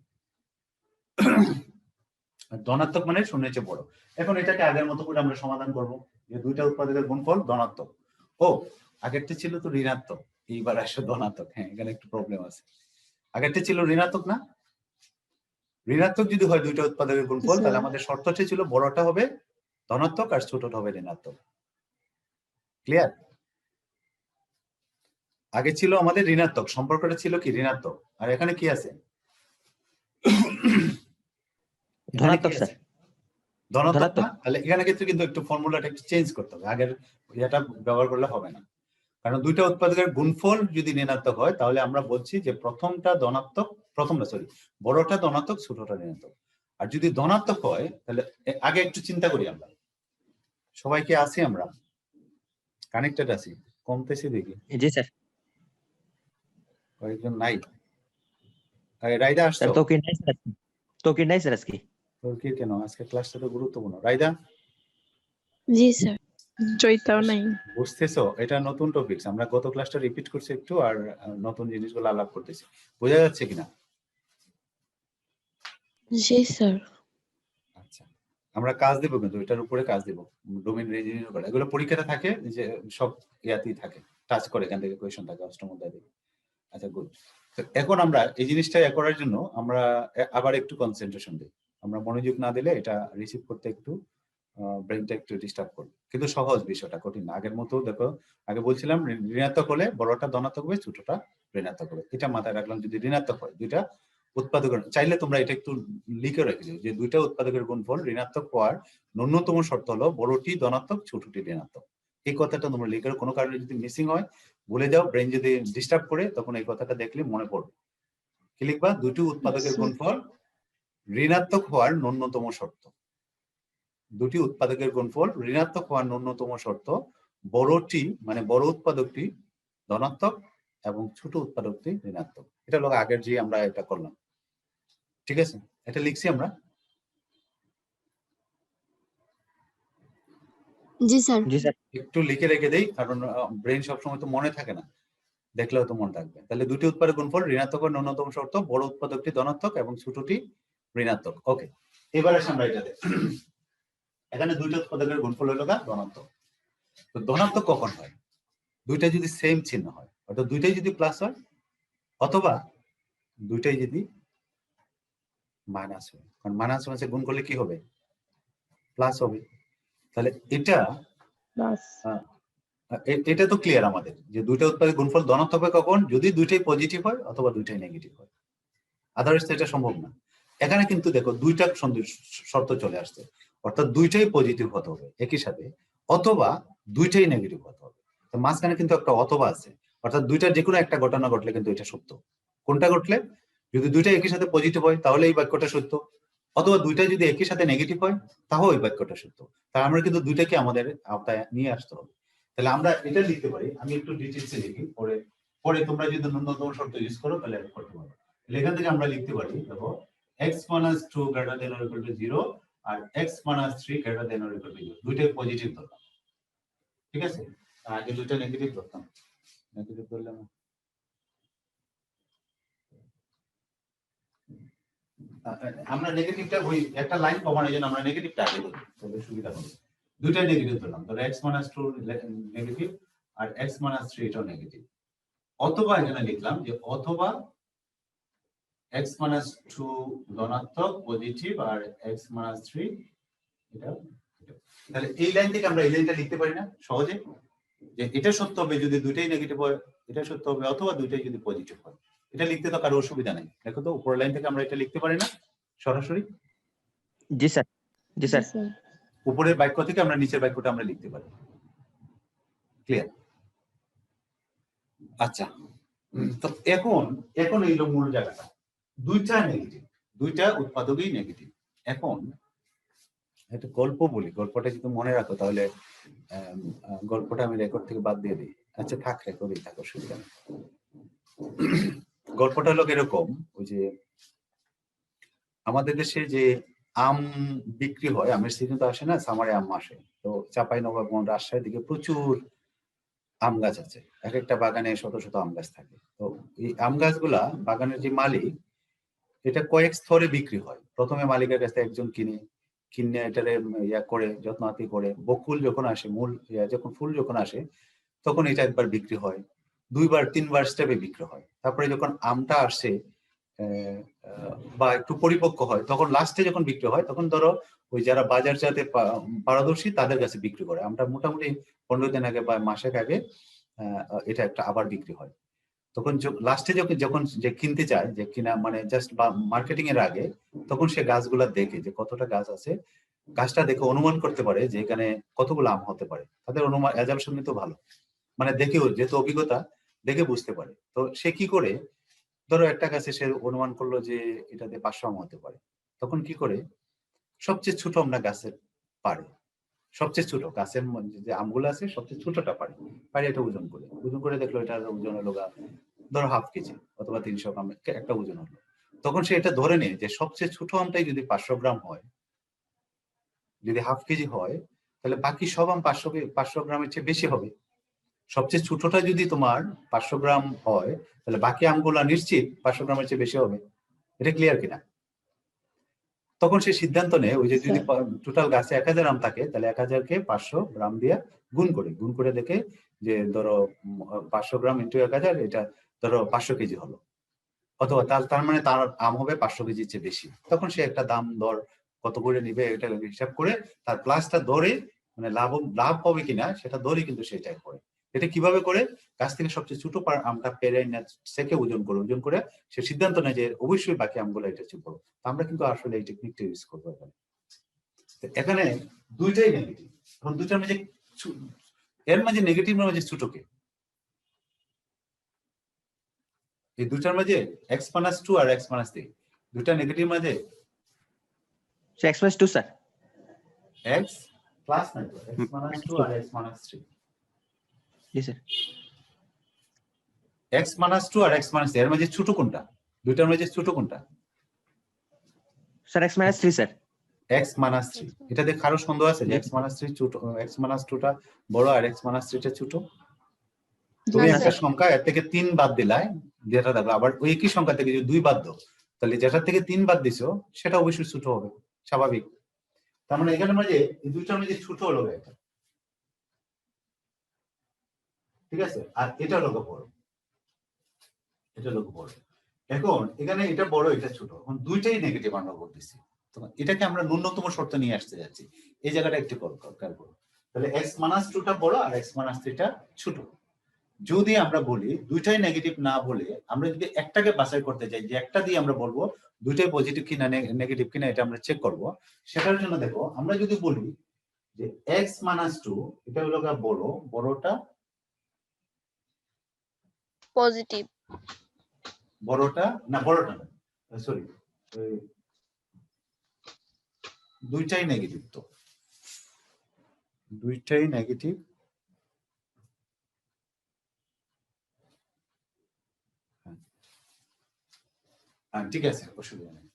ধনাত্মক মানে শূন্যের চেয়ে বড়। এখন এটাকে আগের মতো করে আমরা সমাধান করব, যে দুইটা উৎপাদকের গুণফল ধনাত্মক। ও, আগেরটা ছিল তো ঋণাত্মক, এইবার আসে ধনাত্মক। হ্যাঁ, এখানে একটু প্রবলেম আছে। আগেরটা ছিল ঋণাত্মক না? ঋণাত্মক যদি হয় দুইটা উৎপাদকের গুণফল, তাহলে আমাদের শর্তটা ছিল বড়টা হবে ধনাত্মক আর ছোটটা হবে ঋণাত্মক। ক্লিয়ার? আগে ছিল আমাদের ঋণাত্মক, সম্পর্কটা ছিল কি ঋণাত্মক, আর এখানে কি আছে? ধনাত্মক স্যার। ধনাত্মক না? তাহলে এখানে ক্ষেত্রে কিন্তু একটু ফর্মুলাটা একটু চেঞ্জ করতে হবে, আগের এটা ব্যবহার করলে হবে না। কারণ দুইটা উৎপাদকের গুণফল যদি ঋণাত্মক হয় তাহলে আমরা বলছি যে প্রথমটা ধনাত্মক, বড়টা ধনাত্মক, ছোটটা ঋণাত্মক। আর যদি ধনাত্মক হয় তাহলে আগে একটু চিন্তা করি, আমরা সবাই কি আছি? আমরা কানেক্টেড আছি? কমতেছি দেখি। জি স্যার। কয়েকজন নাই। রাইদা আসছো? স্যার তোকে নাই স্যার, তোকে নাই স্যার আজকে। তোর কি কেন? আজকে ক্লাসটা তো গুরুত্বপূর্ণ। রাইদা? জি স্যার। জয়িতাও নাই। বুঝতেছো, এটা নতুন টপিকস, আমরা গত ক্লাসটা রিপিট করছি একটু, আর নতুন জিনিসগুলো আলাপ করতেছি। বোঝা যাচ্ছে কিনা? জি স্যার। আচ্ছা, আমরা কাজ দেবো, কিন্তু এটার উপরে কাজ দেবো, ডোমেইন রেঞ্জিং উপরে। এগুলো পরীক্ষাতে থাকে, যে সব ইয়াতেই থাকে, টাচ করে এখান থেকে কোয়েশ্চন থাকে অষ্টম অধ্যায় থেকে। আচ্ছা, গুড। এখন আমরা এই জিনিসটা করার জন্য আমরা আবার একটু কনসেন্ট্রেশন দিই। আমরা মনোযোগ না দিলে এটা রিসিভ করতে একটু ব্রেনটা একটু ডিস্টার্ব করবে, কিন্তু সহজ বিষয়টা, কঠিন না। আগের মতো দেখো, আগে বলছিলাম ঋণাত্মক হলে বড়টা ধনাত্মক হবে, ছোটটা ঋণাত্মক হবে। এটা মাথায় রাখলাম। যদি ঋণাত্মক হয়, দুইটা উৎপাদকের, চাইলে তোমরা এটা একটু লিখে রেখে দিও, যে দুইটা উৎপাদকের গুণফল ঋণাত্মক হওয়ার ন্যূনতম শর্ত হলো বড়টি ধনাত্মক, ছোটটি ঋণাত্মক। এই কথাটা তোমরা লিখে, কোনো কারণে যদি মিসিং হয়, ভুলে যাও, ব্রেন যদি ডিস্টার্ব করে, তখন এই কথাটা দেখলে মনে পড়বে। কি লিখবা? দুটি উৎপাদকের গুণফল ঋণাত্মক হওয়ার ন্যূনতম শর্ত। দুটি উৎপাদকের গুণফল ঋণাত্মক হওয়ার ন্যূনতম শর্ত বড়টি, মানে বড় উৎপাদকটি ধনাত্মক এবং ছোট উৎপাদকটি ঋণাত্মক। এটা হলো আগের যে আমরা এটা করলাম। ঠিক আছে, এটা লিখছি আমরা। জি স্যার। জি স্যার। একটু লিখে রেখে দেই, কারণ ব্রেন সবসময় তো মনে থাকে না, দেখলেও তো মনে থাকবে। তাহলে দুটি উৎপাদক গুণফল ঋণাত্মক ও ন্যূনতম শর্ত, বড় উৎপাদকটি ধনাত্মক এবং ছোটটি ঋণাত্মক। ওকে, এবার আসি আমরা এটাতে। এখানে দুইটা উৎপাদকের গুণফল হলো ধনাত্মক। তো ধনাত্মক কখন হয়? দুইটা যদি সেম চিহ্ন হয়, অর্থাৎ দুইটাই যদি প্লাস হয়, অথবা দুইটাই যদি মাইনাস হয়। কারণ মাইনাস মাইনাসে গুণ করলে কি হবে? প্লাস হবে। তাহলে এটা প্লাস এটা তো ক্লিয়ার আমাদের যে দুইটা উৎপাদক গুণফল ধনাত্মক হবে কখন? যদি দুইটাই পজিটিভ হয় অথবা দুইটাই নেগেটিভ হয়। আদারওয়াইজ তো এটা সম্ভব না। এখানে কিন্তু দেখো দুইটা শর্ত চলে আসছে, অর্থাৎ দুইটাই পজিটিভ হতে হবে একই সাথে, অথবা দুইটাই নেগেটিভ হতে হবে। তো মাঝখানে কিন্তু একটা অথবা আছে, অর্থাৎ দুইটার যে কোনো একটা ঘটনা ঘটলে কিন্তু এটা সত্য। কোনটা ঘটলে? যদি দুইটা একই সাথে পজিটিভ হয় তাহলে এই বাক্যটা সত্য, অথবা দুইটা যদি একই সাথে নেগেটিভ হয় তাহলে এই বাক্যটা সত্য। তাহলে আমরা কিন্তু দুইটাকে আমাদের আওতায় নিয়ে আসতে হবে। তাহলে আমরা এটা লিখতে পারি, আমি একটু ডিটেইলসে লিখি, পরে পরে তোমরা যদি ন্যূনতম শর্ত ইউজ করো তাহলে করতে পারবে। এখান থেকে আমরা লিখতে পারি, দেখো x - 2 > 0 আর x - 3 > 0, দুইটাই পজিটিভ ধরলাম, ঠিক আছে? আগে দুইটা নেগেটিভ ধরতাম, নেগেটিভ ধরলাম। আমরা নেগেটিভটা ওই একটা লাইন কমানোর জন্য আমরা নেগেটিভটা আগে ধরি, তাহলে সুবিধা হবে। দুইটা নেগেটিভ ধরলাম, তাহলে x - 2 নেগেটিভ আর x - 3 এটাও নেগেটিভ। অথবা এখানে লিখলাম যে অথবা x - 2 ধনাত্মক পজিটিভ আর x - 3 এটা। তাহলে এই লাইন থেকে আমরা এই লাইনটা লিখতে পারি না সহজে, যে এটা সত্য হবে যদি দুইটাই নেগেটিভ হয়, এটা সত্য হবে অথবা দুইটাই যদি পজিটিভ হয়। এটা লিখতে তো কারো অসুবিধা নেই। দেখো তো উপরের লাইন থেকে আমরা এটা লিখতে পারি না সরাসরি? জি স্যার। জি স্যার। উপরের বাক্য থেকে আমরা নিচের বাক্যটা আমরা লিখতে পারি। ক্লিয়ার? আচ্ছা, তো এখন এই মূল জায়গাটা, দুইটা নেগেটিভ, দুইটা উৎপাদকই নেগেটিভ। এখন একটা গল্প বলি, গল্পটা যদি মনে রাখো তাহলে গল্পটা আমি রেকর্ড থেকে বাদ দিয়ে দিই। আচ্ছা থাক, রেকর্ডই থাক, অসুবিধা নেই। গল্পটা হলো এরকম, ওই যে আমাদের দেশে যে আম বিক্রি হয়, আমের সিজন তো আসে না, সামারে আম আসে। তো চাঁপাইনবাবগঞ্জ, রাজশাহীর দিকে প্রচুর আম গাছ আছে, এক একটা বাগানে শত শত আম গাছ থাকে। তো এই আম গাছগুলা বাগানের যে মালিক, এটা কয়েক স্তরে বিক্রি হয়। প্রথমে মালিকের কাছে একজন কিনে এটারে ইয়া করে যত্নাতি করে, বকুল যখন আসে, মূল যখন ফুল যখন আসে তখন এটা একবার বিক্রি হয়, দুইবার তিনবার স্টেপে বিক্রি হয়। তারপরে যখন আমটা আসে বা একটু পরিপক্ক হয়, তখন লাস্টে যখন বিক্রি হয় তখন ধরো ওই যারা বাজার জাতে পারদর্শী তাদের কাছে বিক্রি করে। আমটা মোটামুটি 15 দিন আগে বা মাসেক আগে এটা একটা আবার বিক্রি হয়। তখন লাস্টে যখন যে কিনতে চায়, যে কিনা মানে জাস্ট মার্কেটিং এর আগে, তখন সে গাছগুলা দেখে যে কতটা গাছ আছে, গাছটা দেখে অনুমান করতে পারে যে এখানে কতগুলো আম হতে পারে। তাদের অনুমান অ্যাজাম্পশন তো ভালো, মানে দেখেও যেহেতু অভিজ্ঞতা, দেখে বুঝতে পারে। তো সে কি করে, ধরো একটা গাছে সে অনুমান করলো যে এটাতে 500 আম হতে পারে, তখন কি করে সবচেয়ে ছোট আমরা গাছের পারে, সবচেয়ে ছোট গাছের যে আমগুলো আছে সবচেয়ে ছোটটা পারে এটা ওজন করে দেখলো এটার ওজন হলো ধরো হাফ কেজি অথবা 300 গ্রাম একটা ওজন হলো। তখন সে এটা ধরে নেয় যে সবচেয়ে ছোট আমটাই যদি 500 গ্রাম হয়, যদি হাফ কেজি হয়, তাহলে বাকি সব আম 500 গ্রামের চেয়ে বেশি হবে। সবচেয়ে ছোটটা যদি তোমার 500 গ্রাম হয়, তাহলে বাকি আমগুলো নিশ্চিত 500 গ্রামের চেয়ে বেশি হবে। এটা ক্লিয়ার কিনা? তখন সে সিদ্ধান্ত নেয়, ওই যে যদি টোটাল গাছে 1000 আম থাকে, তাহলে 1000-কে 500 গ্রাম দিয়ে গুণ করে দেখে যে ধরো 500 গ্রাম ইন্টু 1000, এটা ধরো 500 কেজি হলো, অথবা তার মানে তার আম হবে 500 কেজির চেয়ে বেশি। তখন সে একটা দাম দর কত করে নিবে এটা হিসাব করে তার প্লাসটা ধরে, মানে লাভ হবে কিনা সেটা ধরে কিন্তু সেটাই করে। এটা কিভাবে করে? গাছ থেকে সবচেয়ে ছোট আমটা পেরে সেকে ওজন করে সে সিদ্ধান্ত নেয় যে অবশ্যই বাকি আমগুলো এটা চেয়ে বড়। আমরা কিন্তু আসলে এই টেকনিকটা ইউজ করবো এখানে। এখানে দুইটাই নেগেটিভ, এখন দুইটার মাঝে এর মাঝে নেগেটিভ মাঝে ছোটকে, এই দুইটার মাঝে x - 2 আর x - 3, দুইটা নেগেটিভ মাঝে x - 2 স্যার। x প্লাস না, x - 2 আর x - 3। জি স্যার। x - 2 আর x - 3 এর মাঝে ছোট কোনটা? দুইটার মাঝে ছোট কোনটা? Sir x - 3 sir. x minus 3 এটা দেখে কারো সন্দেহ আছে যে x মাইনাস 3 ছোট, x মাইনাস 2টা বড় আর x মাইনাস 3টা ছোট? তুমি না, একটা স্যার। সংখ্যা এর থেকে 3 বাদ দিলাই, যেটা দেখো আবার ওই একই সংখ্যা থেকে যদি 2 বাদ দাও, তাহলে যেটা থেকে 3 বাদ দিছো সেটা অবশ্যই ছোট হবে, স্বাভাবিক। তার মানে এখানে মাঝে এই দুইটার মধ্যে ছোট হলো এটা, ঠিক আছে, আর এটা হলো বড়, এটা হলো বড়। এখন এখানে এটা বড় এটা ছোট, এখন দুইটাই নেগেটিভ আমরা বলতেছি, তো এটাকে আমরা ন্যূনতম শর্ত নিয়ে আসতে যাচ্ছি, এই জায়গাটা একটু খেয়াল করো। তাহলে x মাইনাস 2টা বড় আর x মাইনাস 3টা ছোট। যদি আমরা বলি দুইটাই নেগেটিভ না বলে আমরা যদি একটাকে বাছাই করতে চাই, যে একটা দিয়ে আমরা বলবো দুইটাই পজিটিভ কিনা নেগেটিভ কিনা এটা আমরা চেক করব, সেটার জন্য দেখো আমরা যদি বলি যে x মাইনাস 2 এটা হলো বড়, বড়টা পজিটিভ, বড়টা না সরি, দুইটাই নেগেটিভ, তো দুইটাই নেগেটিভ, ঠিক আছে, অসুবিধা নেই,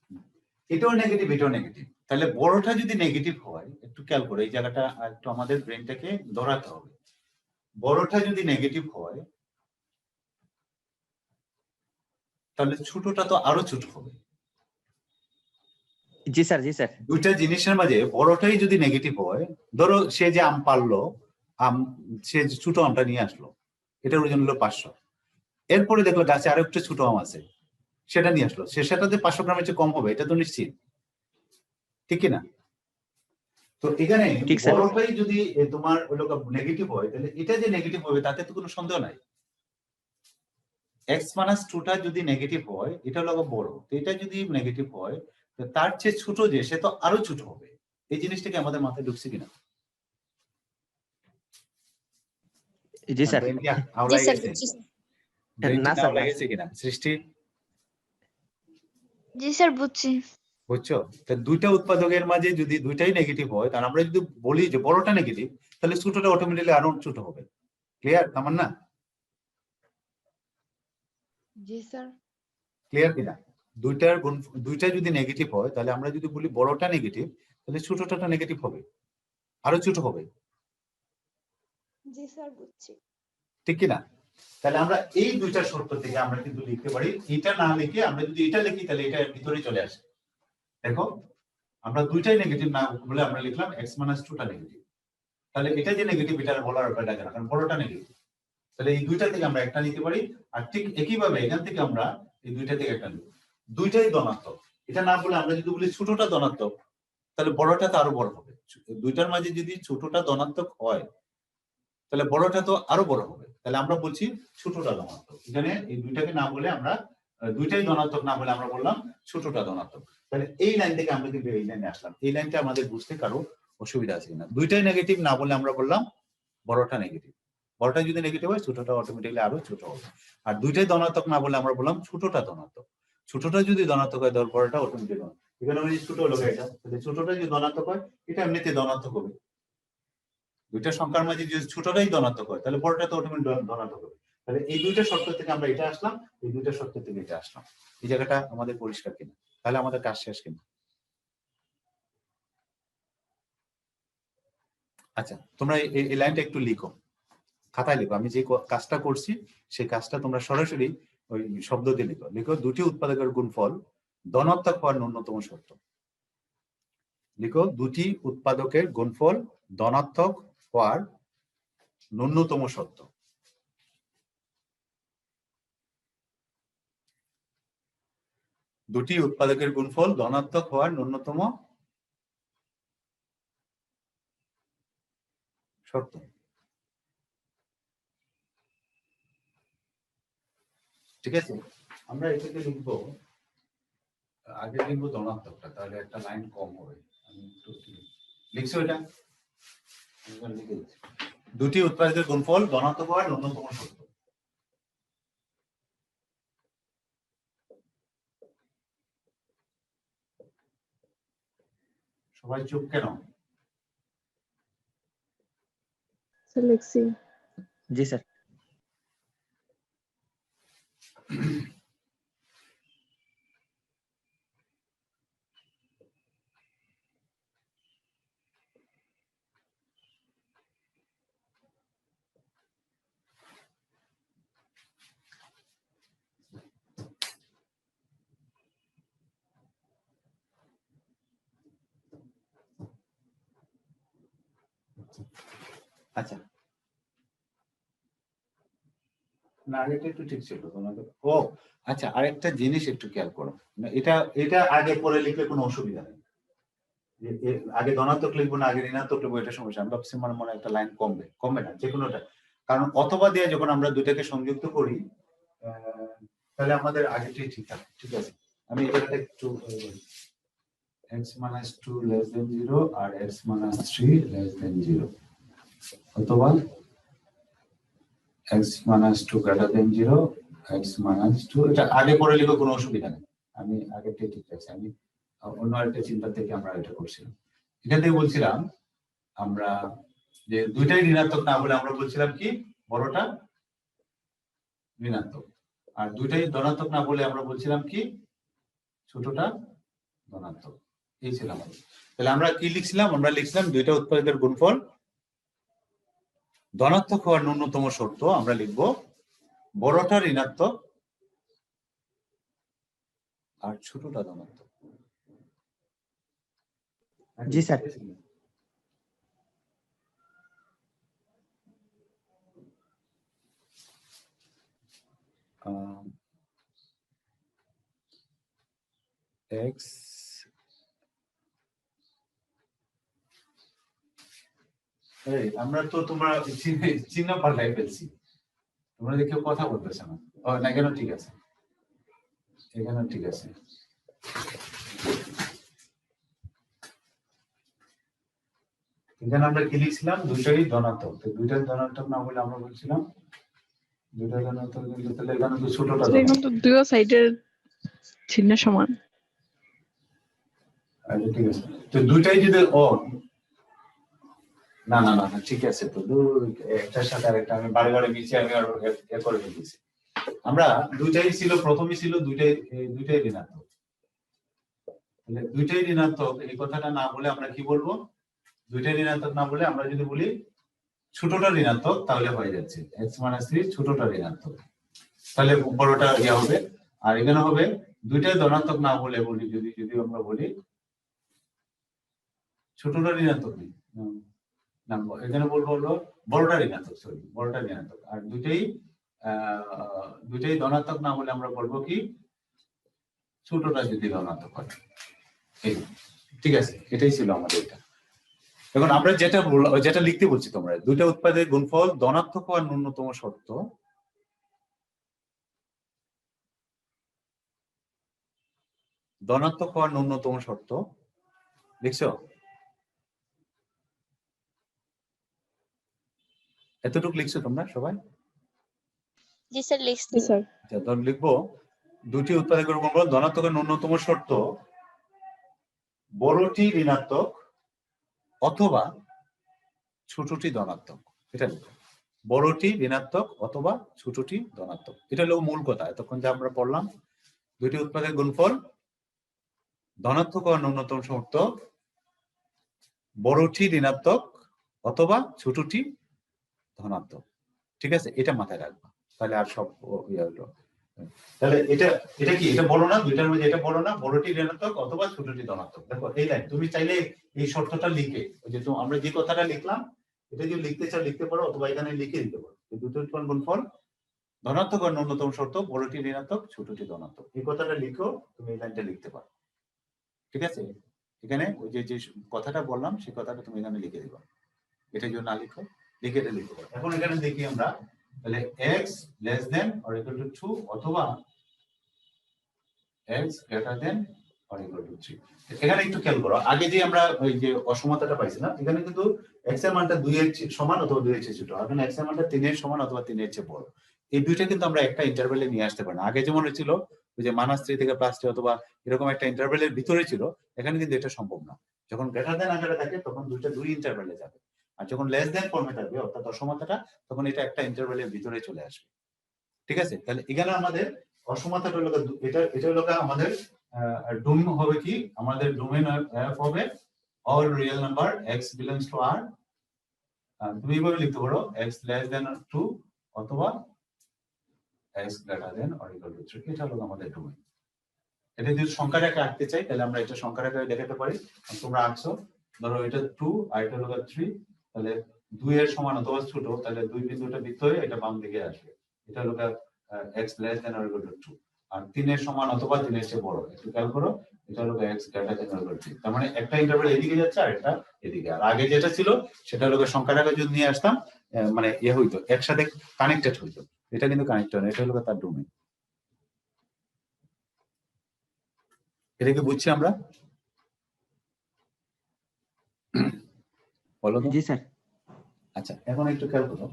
এটাও নেগেটিভ এটাও নেগেটিভ। তাহলে বড়টা যদি নেগেটিভ হয়, একটু খেয়াল করে এই জায়গাটা একটু আমাদের ব্রেনটাকে ধরাতে হবে, বড়টা যদি নেগেটিভ হয় তাহলে ছোটটা তো আরো ছোট হবে। জি স্যার, জি স্যার। দুইটা জিনিসের মাঝে বড়টাই যদি নেগেটিভ হয়, ধরো সে যে আম পারলো, সে যে ছোট আমটা নিয়ে আসলো, এটার ওজন হলো 500, এরপরে দেখলো গাছে আরো একটা ছোট আম আছে, সেটা নিয়ে আসলো, সে সেটাতে 500 গ্রামের চেয়ে কম হবে, এটা তো নিশ্চিত, ঠিক কিনা? তো এখানে ঠিক স্যার। বড়টাই যদি তোমার ওই লোক নেগেটিভ হয়, তাহলে এটা যে নেগেটিভ হবে তাতে তো কোনো সন্দেহ নাই। x মাইনাস 2টা যদি নেগেটিভ হয়, এটা হলো বড়, তো এটা যদি নেগেটিভ হয় তার চেয়ে ছোট যে সে তো আরো ছোট হবে। এই জিনিসটাকে আমাদের মাথায় ঢুকছে কিনা? জি স্যার। জি স্যার বুঝছি। না স্যার, না। গেছে কিনা সৃষ্টি? জি স্যার বুঝছি। বুঝছো? তো দুইটা উৎপাদকের মাঝে যদি দুইটাই নেগেটিভ হয়, তাহলে আমরা যদি বলি যে বড়টা নেগেটিভ, তাহলে ছোটটা অটোমেটিক্যালি আরো ছোট হবে। ক্লিয়ার আমার না? জি স্যার। ক্লিয়ার কিনা? দুইটা যদি নেগেটিভ হয়, তাহলে আমরা যদি বলি বড়টা নেগেটিভ, তাহলে ছোটটা নেগেটিভ হবে, আরো ছোট হবে, জি স্যার বুঝছি। ঠিক কিনা? তাহলে আমরা এই দুইটা শর্ত থেকে আমরা কিন্তু লিখতে পারি, এটা না লিখে আমরা যদি এটা লিখি তাহলে এটা এর ভিতরে চলে আসে। দেখো আমরা দুইটাই নেগেটিভ না বলে আমরা লিখলাম x মাইনাস 2টা নেগেটিভ, তাহলে এটা যে নেগেটিভ এটা বলার ব্যাপার লাগে না, কারণ বড়টা নেগেটিভ। তাহলে এই দুইটা থেকে আমরা একটা নিতে পারি, আর ঠিক একইভাবে এখান থেকে আমরা এই দুইটা থেকে একটা নিব, দুইটাই ধনাত্মক। এটা না বলে আমরা যদি বলি ছোটটা ধনাত্মক, তাহলে বড়টা তো আরো বড় হবে। দুইটার মাঝে যদি ছোটটা ধনাত্মক হয়, তাহলে বড়টা তো আরো বড় হবে। তাহলে আমরা বলছি ছোটটা ধনাত্মক। এখানে এই দুইটাকে না বলে আমরা দুইটাই ধনাত্মক না বলে আমরা বললাম ছোটটা ধনাত্মক। তাহলে এই লাইন থেকে আমরা কিন্তু এই লাইনে আসলাম। এই লাইনটা আমাদের বুঝতে কারো অসুবিধা আছে কিনা? দুইটাই নেগেটিভ না বলে আমরা বললাম বড়টা নেগেটিভ, বড়টা যদি নেগেটিভ হয় ছোটটা অটোমেটিক্যালি আরো ছোট হবে। আর দুইটাই ধনাত্মক না বলে আমরা বললাম ছোটটা ধনাত্মক, ছোটটা যদি ধনাত্মক হয় তাহলে বড়টা অটোমেটিক্যালি ধনাত্মক। এখানে আমি ছোট হলো এটা, তাহলে ছোটটা যদি ধনাত্মক হয় এটা এমনিতে ধনাত্মক হবে। দুইটা সংখ্যার মাঝে যদি ছোটটাই ধনাত্মক হয় তাহলে বড়টা তো অটোমেটিক ধনাত্মক হবে। তাহলে এই দুইটা শর্ত থেকে আমরা এটা আসলাম, এই দুইটা শর্ত থেকে এটা আসলাম। এই জায়গাটা আমাদের পরিষ্কার কিনা? তাহলে আমাদের কাজ শেষ কিনা? আচ্ছা, তোমরা এই লাইনটা একটু লিখো, খাতায় লিখো। আমি যে কাজটা করছি সেই কাজটা তোমরা সরাসরি ওই শব্দ দিয়ে লিখো। লিখো দুটি উৎপাদকের গুণফল ধনাত্মক হওয়ার ন্যূনতম শর্ত। লিখো দুটি উৎপাদকের গুণফল ধনাত্মক হওয়ার ন্যূনতম শর্ত। দুটি উৎপাদকের গুণফল ধনাত্মক হওয়ার ন্যূনতম শর্ত। ঠিক আছে, আমরা এটাকে লিখবো, আগে লিখবো ধনাত্মকটা, তাহলে একটা লাইন কম হবে। আমি একটু লিখছো এটা, দুটি উৎপাদকের গুণফল ধনাত্মক হওয়ার ন্যূনতম শর্ত। সবাই চুপ কেন? স্যার লিখছি। জি স্যার। আচ্ছা না আগেটা একটু ঠিক ছিল তোমাদের। ও আচ্ছা, আরেকটা জিনিস একটু খেয়াল করো, এটা এটা আগে পরে লিখলে কোনো অসুবিধা নেই। আগে ধনাত্মক লিখবো না আগে ঋণাত্মক লিখবো এটা সমস্যা। আমি ভাবছি মনে মনে একটা লাইন কমবে না যে কোনোটা, কারণ অথবা দিয়ে যখন আমরা দুইটাকে সংযুক্ত করি তাহলে আমাদের আগেটাই ঠিক থাকে। ঠিক আছে, আমি এটা একটু x minus 2 less than 0 আর x minus 3 less than 0 অথবা x minus 2 greater than 0 x minus 2, এটা আগে পরে লিখে কোনো অসুবিধা নেই। আমি আগেটাই ঠিক আছে, আমি অন্য একটা চিন্তা থেকে আমরা এটা করছিলাম। এখান থেকে বলছিলাম আমরা যে দুইটাই ঋণাত্মক না বলে আমরা বলছিলাম কি বড়টা ঋণাত্মক, আর দুইটাই ধনাত্মক না বলে আমরা বলছিলাম কি ছোটটা ধনাত্মক। এই ছিল আমাদের। তাহলে আমরা কি লিখছিলাম? আমরা লিখছিলাম দুইটা উৎপাদকের গুণফল ধনাত্মক হওয়ার ন্যূনতম শর্ত আমরা লিখব বড়টা ঋণাত্মক আর ছোটটা ধনাত্মক। জি স্যার। x আমরা তো তোমরা চিহ্ন পাল্টাই ফেলছি, তোমরা দেখে কথা বলতেছে না। না কেন? ঠিক আছে, এখানে ঠিক আছে। এখানে আমরা কি লিখছিলাম? দুইটাই ধনাত্মক। তো দুইটাই ধনাত্মক না বলে আমরা বলছিলাম দুইটা ধনাত্মক, কিন্তু তাহলে এখানে তো ছোটটা এখন তো দুই সাইডের চিহ্ন সমান। আচ্ছা ঠিক আছে, তো দুইটাই যদি না না না ঠিক আছে, তো একটার সাথে আরেকটা আমি বারে বারে মিশিয়ে আমি আরো এ করে ফেলেছি। আমরা দুইটাই ছিল, প্রথমই ছিল দুইটাই ঋণাত্মক। তাহলে দুইটাই ঋণাত্মক এই কথাটা না বলে আমরা কি বলবো? দুইটাই ঋণাত্মক না বলে আমরা যদি বলি ছোটটা ঋণাত্মক তাহলে হয়ে যাচ্ছে x minus 3 ছোটটা ঋণাত্মক, তাহলে বড়টা ইয়া হবে। আর এখানে হবে দুইটাই ধনাত্মক না বলে বলি যদি আমরা বলি ছোটটা ঋণাত্মক নেই না, এখানে বলবো হলো বড়টা ঋণাত্মক, সরি বড়টা ঋণাত্মক। আর দুইটাই ধনাত্মক না বলে আমরা বলবো কি ছোটটা যদি ধনাত্মক হয়। ঠিক আছে, এটাই ছিল আমাদের এটা। এখন আমরা যেটা লিখতে বলছি তোমরা, দুইটা উৎপাদের গুণফল ধনাত্মক হওয়ার ন্যূনতম শর্ত ধনাত্মক হওয়ার ন্যূনতম শর্ত লিখছো? এতটুকু লিখছো তোমরা সবাই? জি স্যার লিখছি। জি স্যার। আচ্ছা, ধর লিখবো দুটি উৎপাদকের গুণফল ধনাত্মকের ন্যূনতম শর্ত বড়টি ঋণাত্মক অথবা ছোটটি ধনাত্মক। এটা লিখো, বড়টি ঋণাত্মক অথবা ছোটটি ধনাত্মক। এটা হলো মূল কথা এতক্ষণ যা আমরা পড়লাম। দুটি উৎপাদকের গুণফল ধনাত্মক হওয়ার ন্যূনতম শর্ত বড়টি ঋণাত্মক অথবা ছোটটি ধনাত্মক। ঠিক আছে, এটা মাথায় রাখবা, তাহলে আর সব ইয়ে হলো। তাহলে এটা কি এটা বলো না? দুইটার মধ্যে এটা বলো না, বড়টি ঋণাত্মক অথবা ছোটটি ধনাত্মক। দেখো এই লাইন তুমি চাইলে এই শর্তটা লিখে, ওই যে আমরা যে কথাটা লিখলাম এটা যদি লিখতে চাও লিখতে পারো, অথবা এখানে লিখে দিতে পারো। দুটো গুণফল ধনাত্মক আর ন্যূনতম শর্ত বড়টি ঋণাত্মক ছোটটি ধনাত্মক, এই কথাটা লিখো, তুমি এই লাইনটা লিখতে পারো। ঠিক আছে, এখানে ওই যে কথাটা বললাম সেই কথাটা তুমি এখানে লিখে দিবা। এটা যদি না লিখো লিখে এটা লিখতে পারো। এখন এখানে দেখি আমরা তাহলে x less than or equal to 2 অথবা x greater than or equal to 3। এখানে একটু খেয়াল করো, আগে যে আমরা ওই যে অসমতাটা পাইছিলাম এখানে কিন্তু x এর মানটা 2 এর সমান অথবা 2 এর চেয়ে ছোট, এখন x এর মানটা 3 এর সমান অথবা 3 এর চেয়ে বড়। এই দুইটা কিন্তু আমরা একটা ইন্টারভ্যালে নিয়ে আসতে পারি না। আগে যেমন ছিল ওই যে -3 থেকে +3 অথবা এরকম একটা ইন্টারভ্যালের ভিতরে ছিল, এখানে কিন্তু এটা সম্ভব না। যখন গ্রেটার দেন আকারে থাকে তখন দুইটা দুই ইন্টারভ্যালে যাবে, আর যখন লেস দেন ফর্মে থাকবে অর্থাৎ অসমতাটা, তখন এটা একটা ইন্টারভ্যালের ভিতরে চলে আসবে। ঠিক আছে, তাহলে এখানে আমাদের অসমতাটা হলো এটা হলো আমাদের ডোম হবে কি, আমাদের ডোমেন f হবে all real number x belongs to r। তুমি এইভাবে লিখতে পারো x less than 2 অথবা x greater than or equal to 3। এটা হলো আমাদের ডোমেন। এটা যদি সংখ্যা রেখা আঁকতে চাই তাহলে আমরা এটা সংখ্যা রেখায় দেখাতে পারি। তোমরা আঁকছো, ধরো এটা 2 আর এটা হলো 3, তাহলে 2 এর সমান অথবা ছোট, তাহলে 2 বিন্দুটা বৃত্ত হয়ে এটা বাম দিকে আসবে, এটা হলো x less than or equal to 2। আর 3 এর সমান অথবা 3 এর চেয়ে বড়, একটু খেয়াল করো, এটা হলো x greater than or equal to 3। তার মানে একটা ইন্টারভ্যাল এদিকে যাচ্ছে আর এটা এদিকে। আর আগে যেটা ছিল সেটা হলো সংখ্যাটাকে যদি নিয়ে আসতাম মানে হইতো, একসাথে কানেক্টেড হইতো, এটা কিন্তু কানেক্টেড না, এটা হলো তার ডোমেইন। এটা কি বুঝছি আমরা? বলো তো। জি স্যার। আচ্ছা, এখন একটু খেয়াল করো,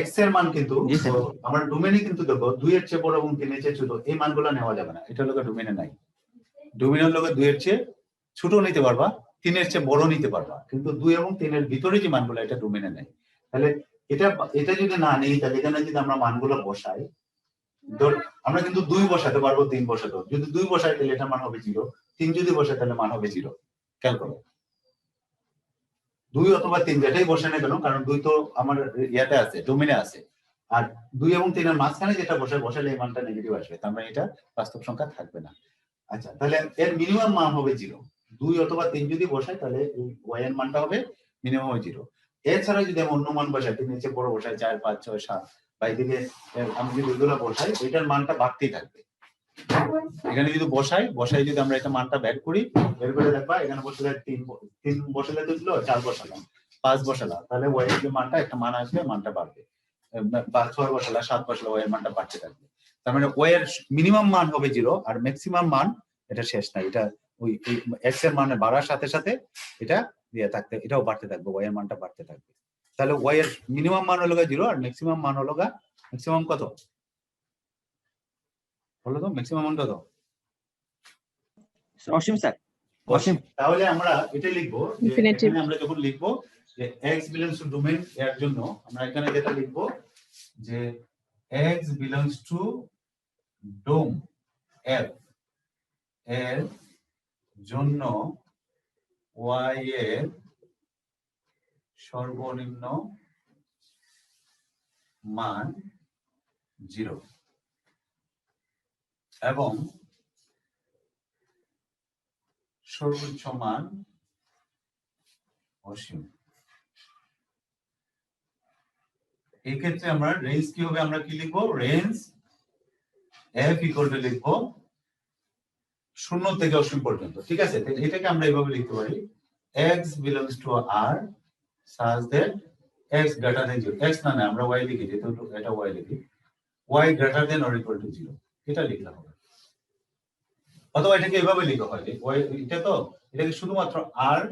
x এর মান কিন্তু জি স্যার। আমরা ডোমেইনে কিন্তু দেখো 2 এর চেয়ে বড় এবং 3 এর চেয়ে ছোট এই মানগুলো নেওয়া যাবে না, এটা হলো ডোমেইনে নাই। ডোমেইনের লগে 2 এর চেয়ে ছোট নিতে পারবা, 3 এর চেয়ে বড় নিতে পারবা, কিন্তু 2 এবং 3 এর ভিতরে যে মানগুলো এটা ডোমেইনে নাই। তাহলে এটা যদি না নেই, তাহলে এখানে যদি আমরা মানগুলো বসাই, ধর আমরা কিন্তু 2 বসাতে পারবো, 3 বসাতে পারবো। যদি 2 বসাই তাহলে এটা মান হবে 0, 3 যদি বসাই তাহলে মান হবে 0। খেয়াল করো, 2 অথবা 3 যেটাই বসে না কেন, কারণ 2 তো আমার ইয়াতে আছে, ডোমেইনে আছে, আর 2 এবং 3 এর মাঝখানে যেটা বসালে এই মানটা নেগেটিভ আসবে, তার মানে এটা বাস্তব সংখ্যা থাকবে না। আচ্ছা, তাহলে এর মিনিমাম মান হবে 0। 2 অথবা 3 যদি বসাই তাহলে এই y এর মানটা হবে মিনিমাম 0। এছাড়া যদি আমি অন্য মান বসাই, 3 এর চেয়ে বড় বসাই, 4 5 6 7, বা এদিকে আমি যদি ওইগুলো বসাই, এটার মানটা বাড়তেই থাকবে। এখানে যদি বসাই যদি আমরা এটা মানটা বের করে দেখবা, এখানে বসালে 3 বসালে তো ছিল, 4 বসালাম, 5 বসালাম, তাহলে y এর যে মানটা একটা মান আসবে, মানটা বাড়বে, বা 6 বসালা, 7 বসালা, y এর মানটা বাড়তে থাকবে। তার মানে y এর মিনিমাম মান হবে 0 আর ম্যাক্সিমাম মান এটা শেষ না, এটা ওই x এর মানে বাড়ার সাথে সাথে এটা দিয়ে থাকতে, এটাও বাড়তে থাকবে, y এর মানটা বাড়তে থাকবে। তাহলে y এর মিনিমাম মান হলো 0 আর ম্যাক্সিমাম মান হলো ম্যাক্সিমাম কত বলো তো, ম্যাক্সিমাম মান কত? অসীম স্যার, অসীম। তাহলে আমরা এটা লিখবো যে Infinitive. এখানে আমরা যখন লিখবো যে x belongs to domain এর জন্য আমরা এখানে যেটা লিখবো যে x belongs to dom f এর জন্য y এর সর্বনিম্ন মান 0 এবং সর্বোচ্চ মান অসীম। এই ক্ষেত্রে আমরা রেঞ্জ কি হবে, আমরা কি লিখবো, রেঞ্জ f ইকুয়াল টু লিখবো 0 থেকে অসীম পর্যন্ত। ঠিক আছে, এটাকে আমরা এইভাবে লিখতে পারি, x belongs to r such that x greater than 0, x না আমরা y লিখি, যেহেতু এটা y লিখি, y greater than or equal to 0, এটা লিখতে হবে। অথবা এটাকে এভাবে লেখা হয়, এটা তো এটাকে শুধুমাত্র r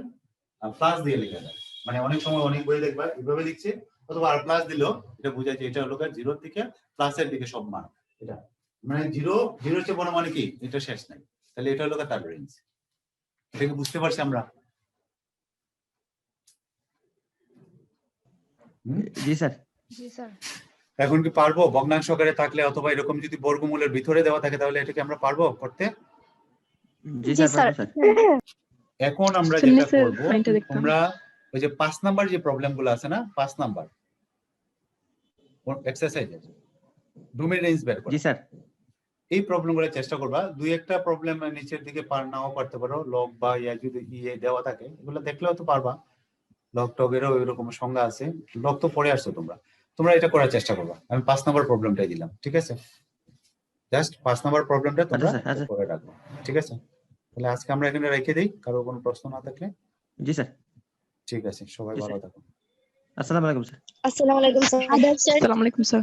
প্লাস দিয়ে লেখা যায়, মানে অনেক সময় অনেক বই দেখবা এভাবে লিখছে, অথবা r প্লাস দিলেও এটা বোঝায় যে এটা হলো 0 থেকে প্লাসের দিকে সব মান, এটা মানে 0 এর চেয়ে বড় মানে কি, এটা শেষ নাই, তাহলে এটা হলো তার রেঞ্জ। এটাকে বুঝতে পারছি আমরা? জি স্যার। জি স্যার। এখন কি পারবো ভগ্নাংশ আকারে থাকলে, অথবা এরকম যদি বর্গমূলের ভিতরে দেওয়া থাকে, তাহলে এটাকে আমরা পারবো করতে? জি স্যার, পারবো স্যার। এখন আমরা স্যার, যেটা নিচের করব, লাইনটা দেখতাম। আমরা ওই যে 5 নাম্বার যে প্রবলেমগুলো আছে না, 5 নাম্বার এক্সারসাইজ ডোমেইন রেঞ্জ বের করা, জি স্যার। এই প্রবলেমগুলো চেষ্টা করবা। দুই একটা প্রবলেম নিচের দিকে নাও পারতে পারো, লগ বা ইয়া যদি দেওয়া থাকে, এগুলো দেখলেও তো পারবা। লগ টগেরও এরকম সংজ্ঞা আছে, লগ তো পড়ে আসছো তোমরা এটা করার চেষ্টা করবা। আমি 5 নাম্বার প্রবলেমটাই দিলাম, ঠিক আছে? জাস্ট 5 নাম্বার প্রবলেমটা তোমরা আচ্ছা। করে রাখো, ঠিক আছে? তাহলে আজকে আমরা এখানে রেখে দেই, কারো কোনো প্রশ্ন না থাকলে। জি স্যার। ঠিক আছে, সবাই জি, ভালো স্যার। থাকো। আসসালামু আলাইকুম স্যার। আসসালামু আলাইকুম স্যার। আদাব স্যার। আসসালামু আলাইকুম স্যার।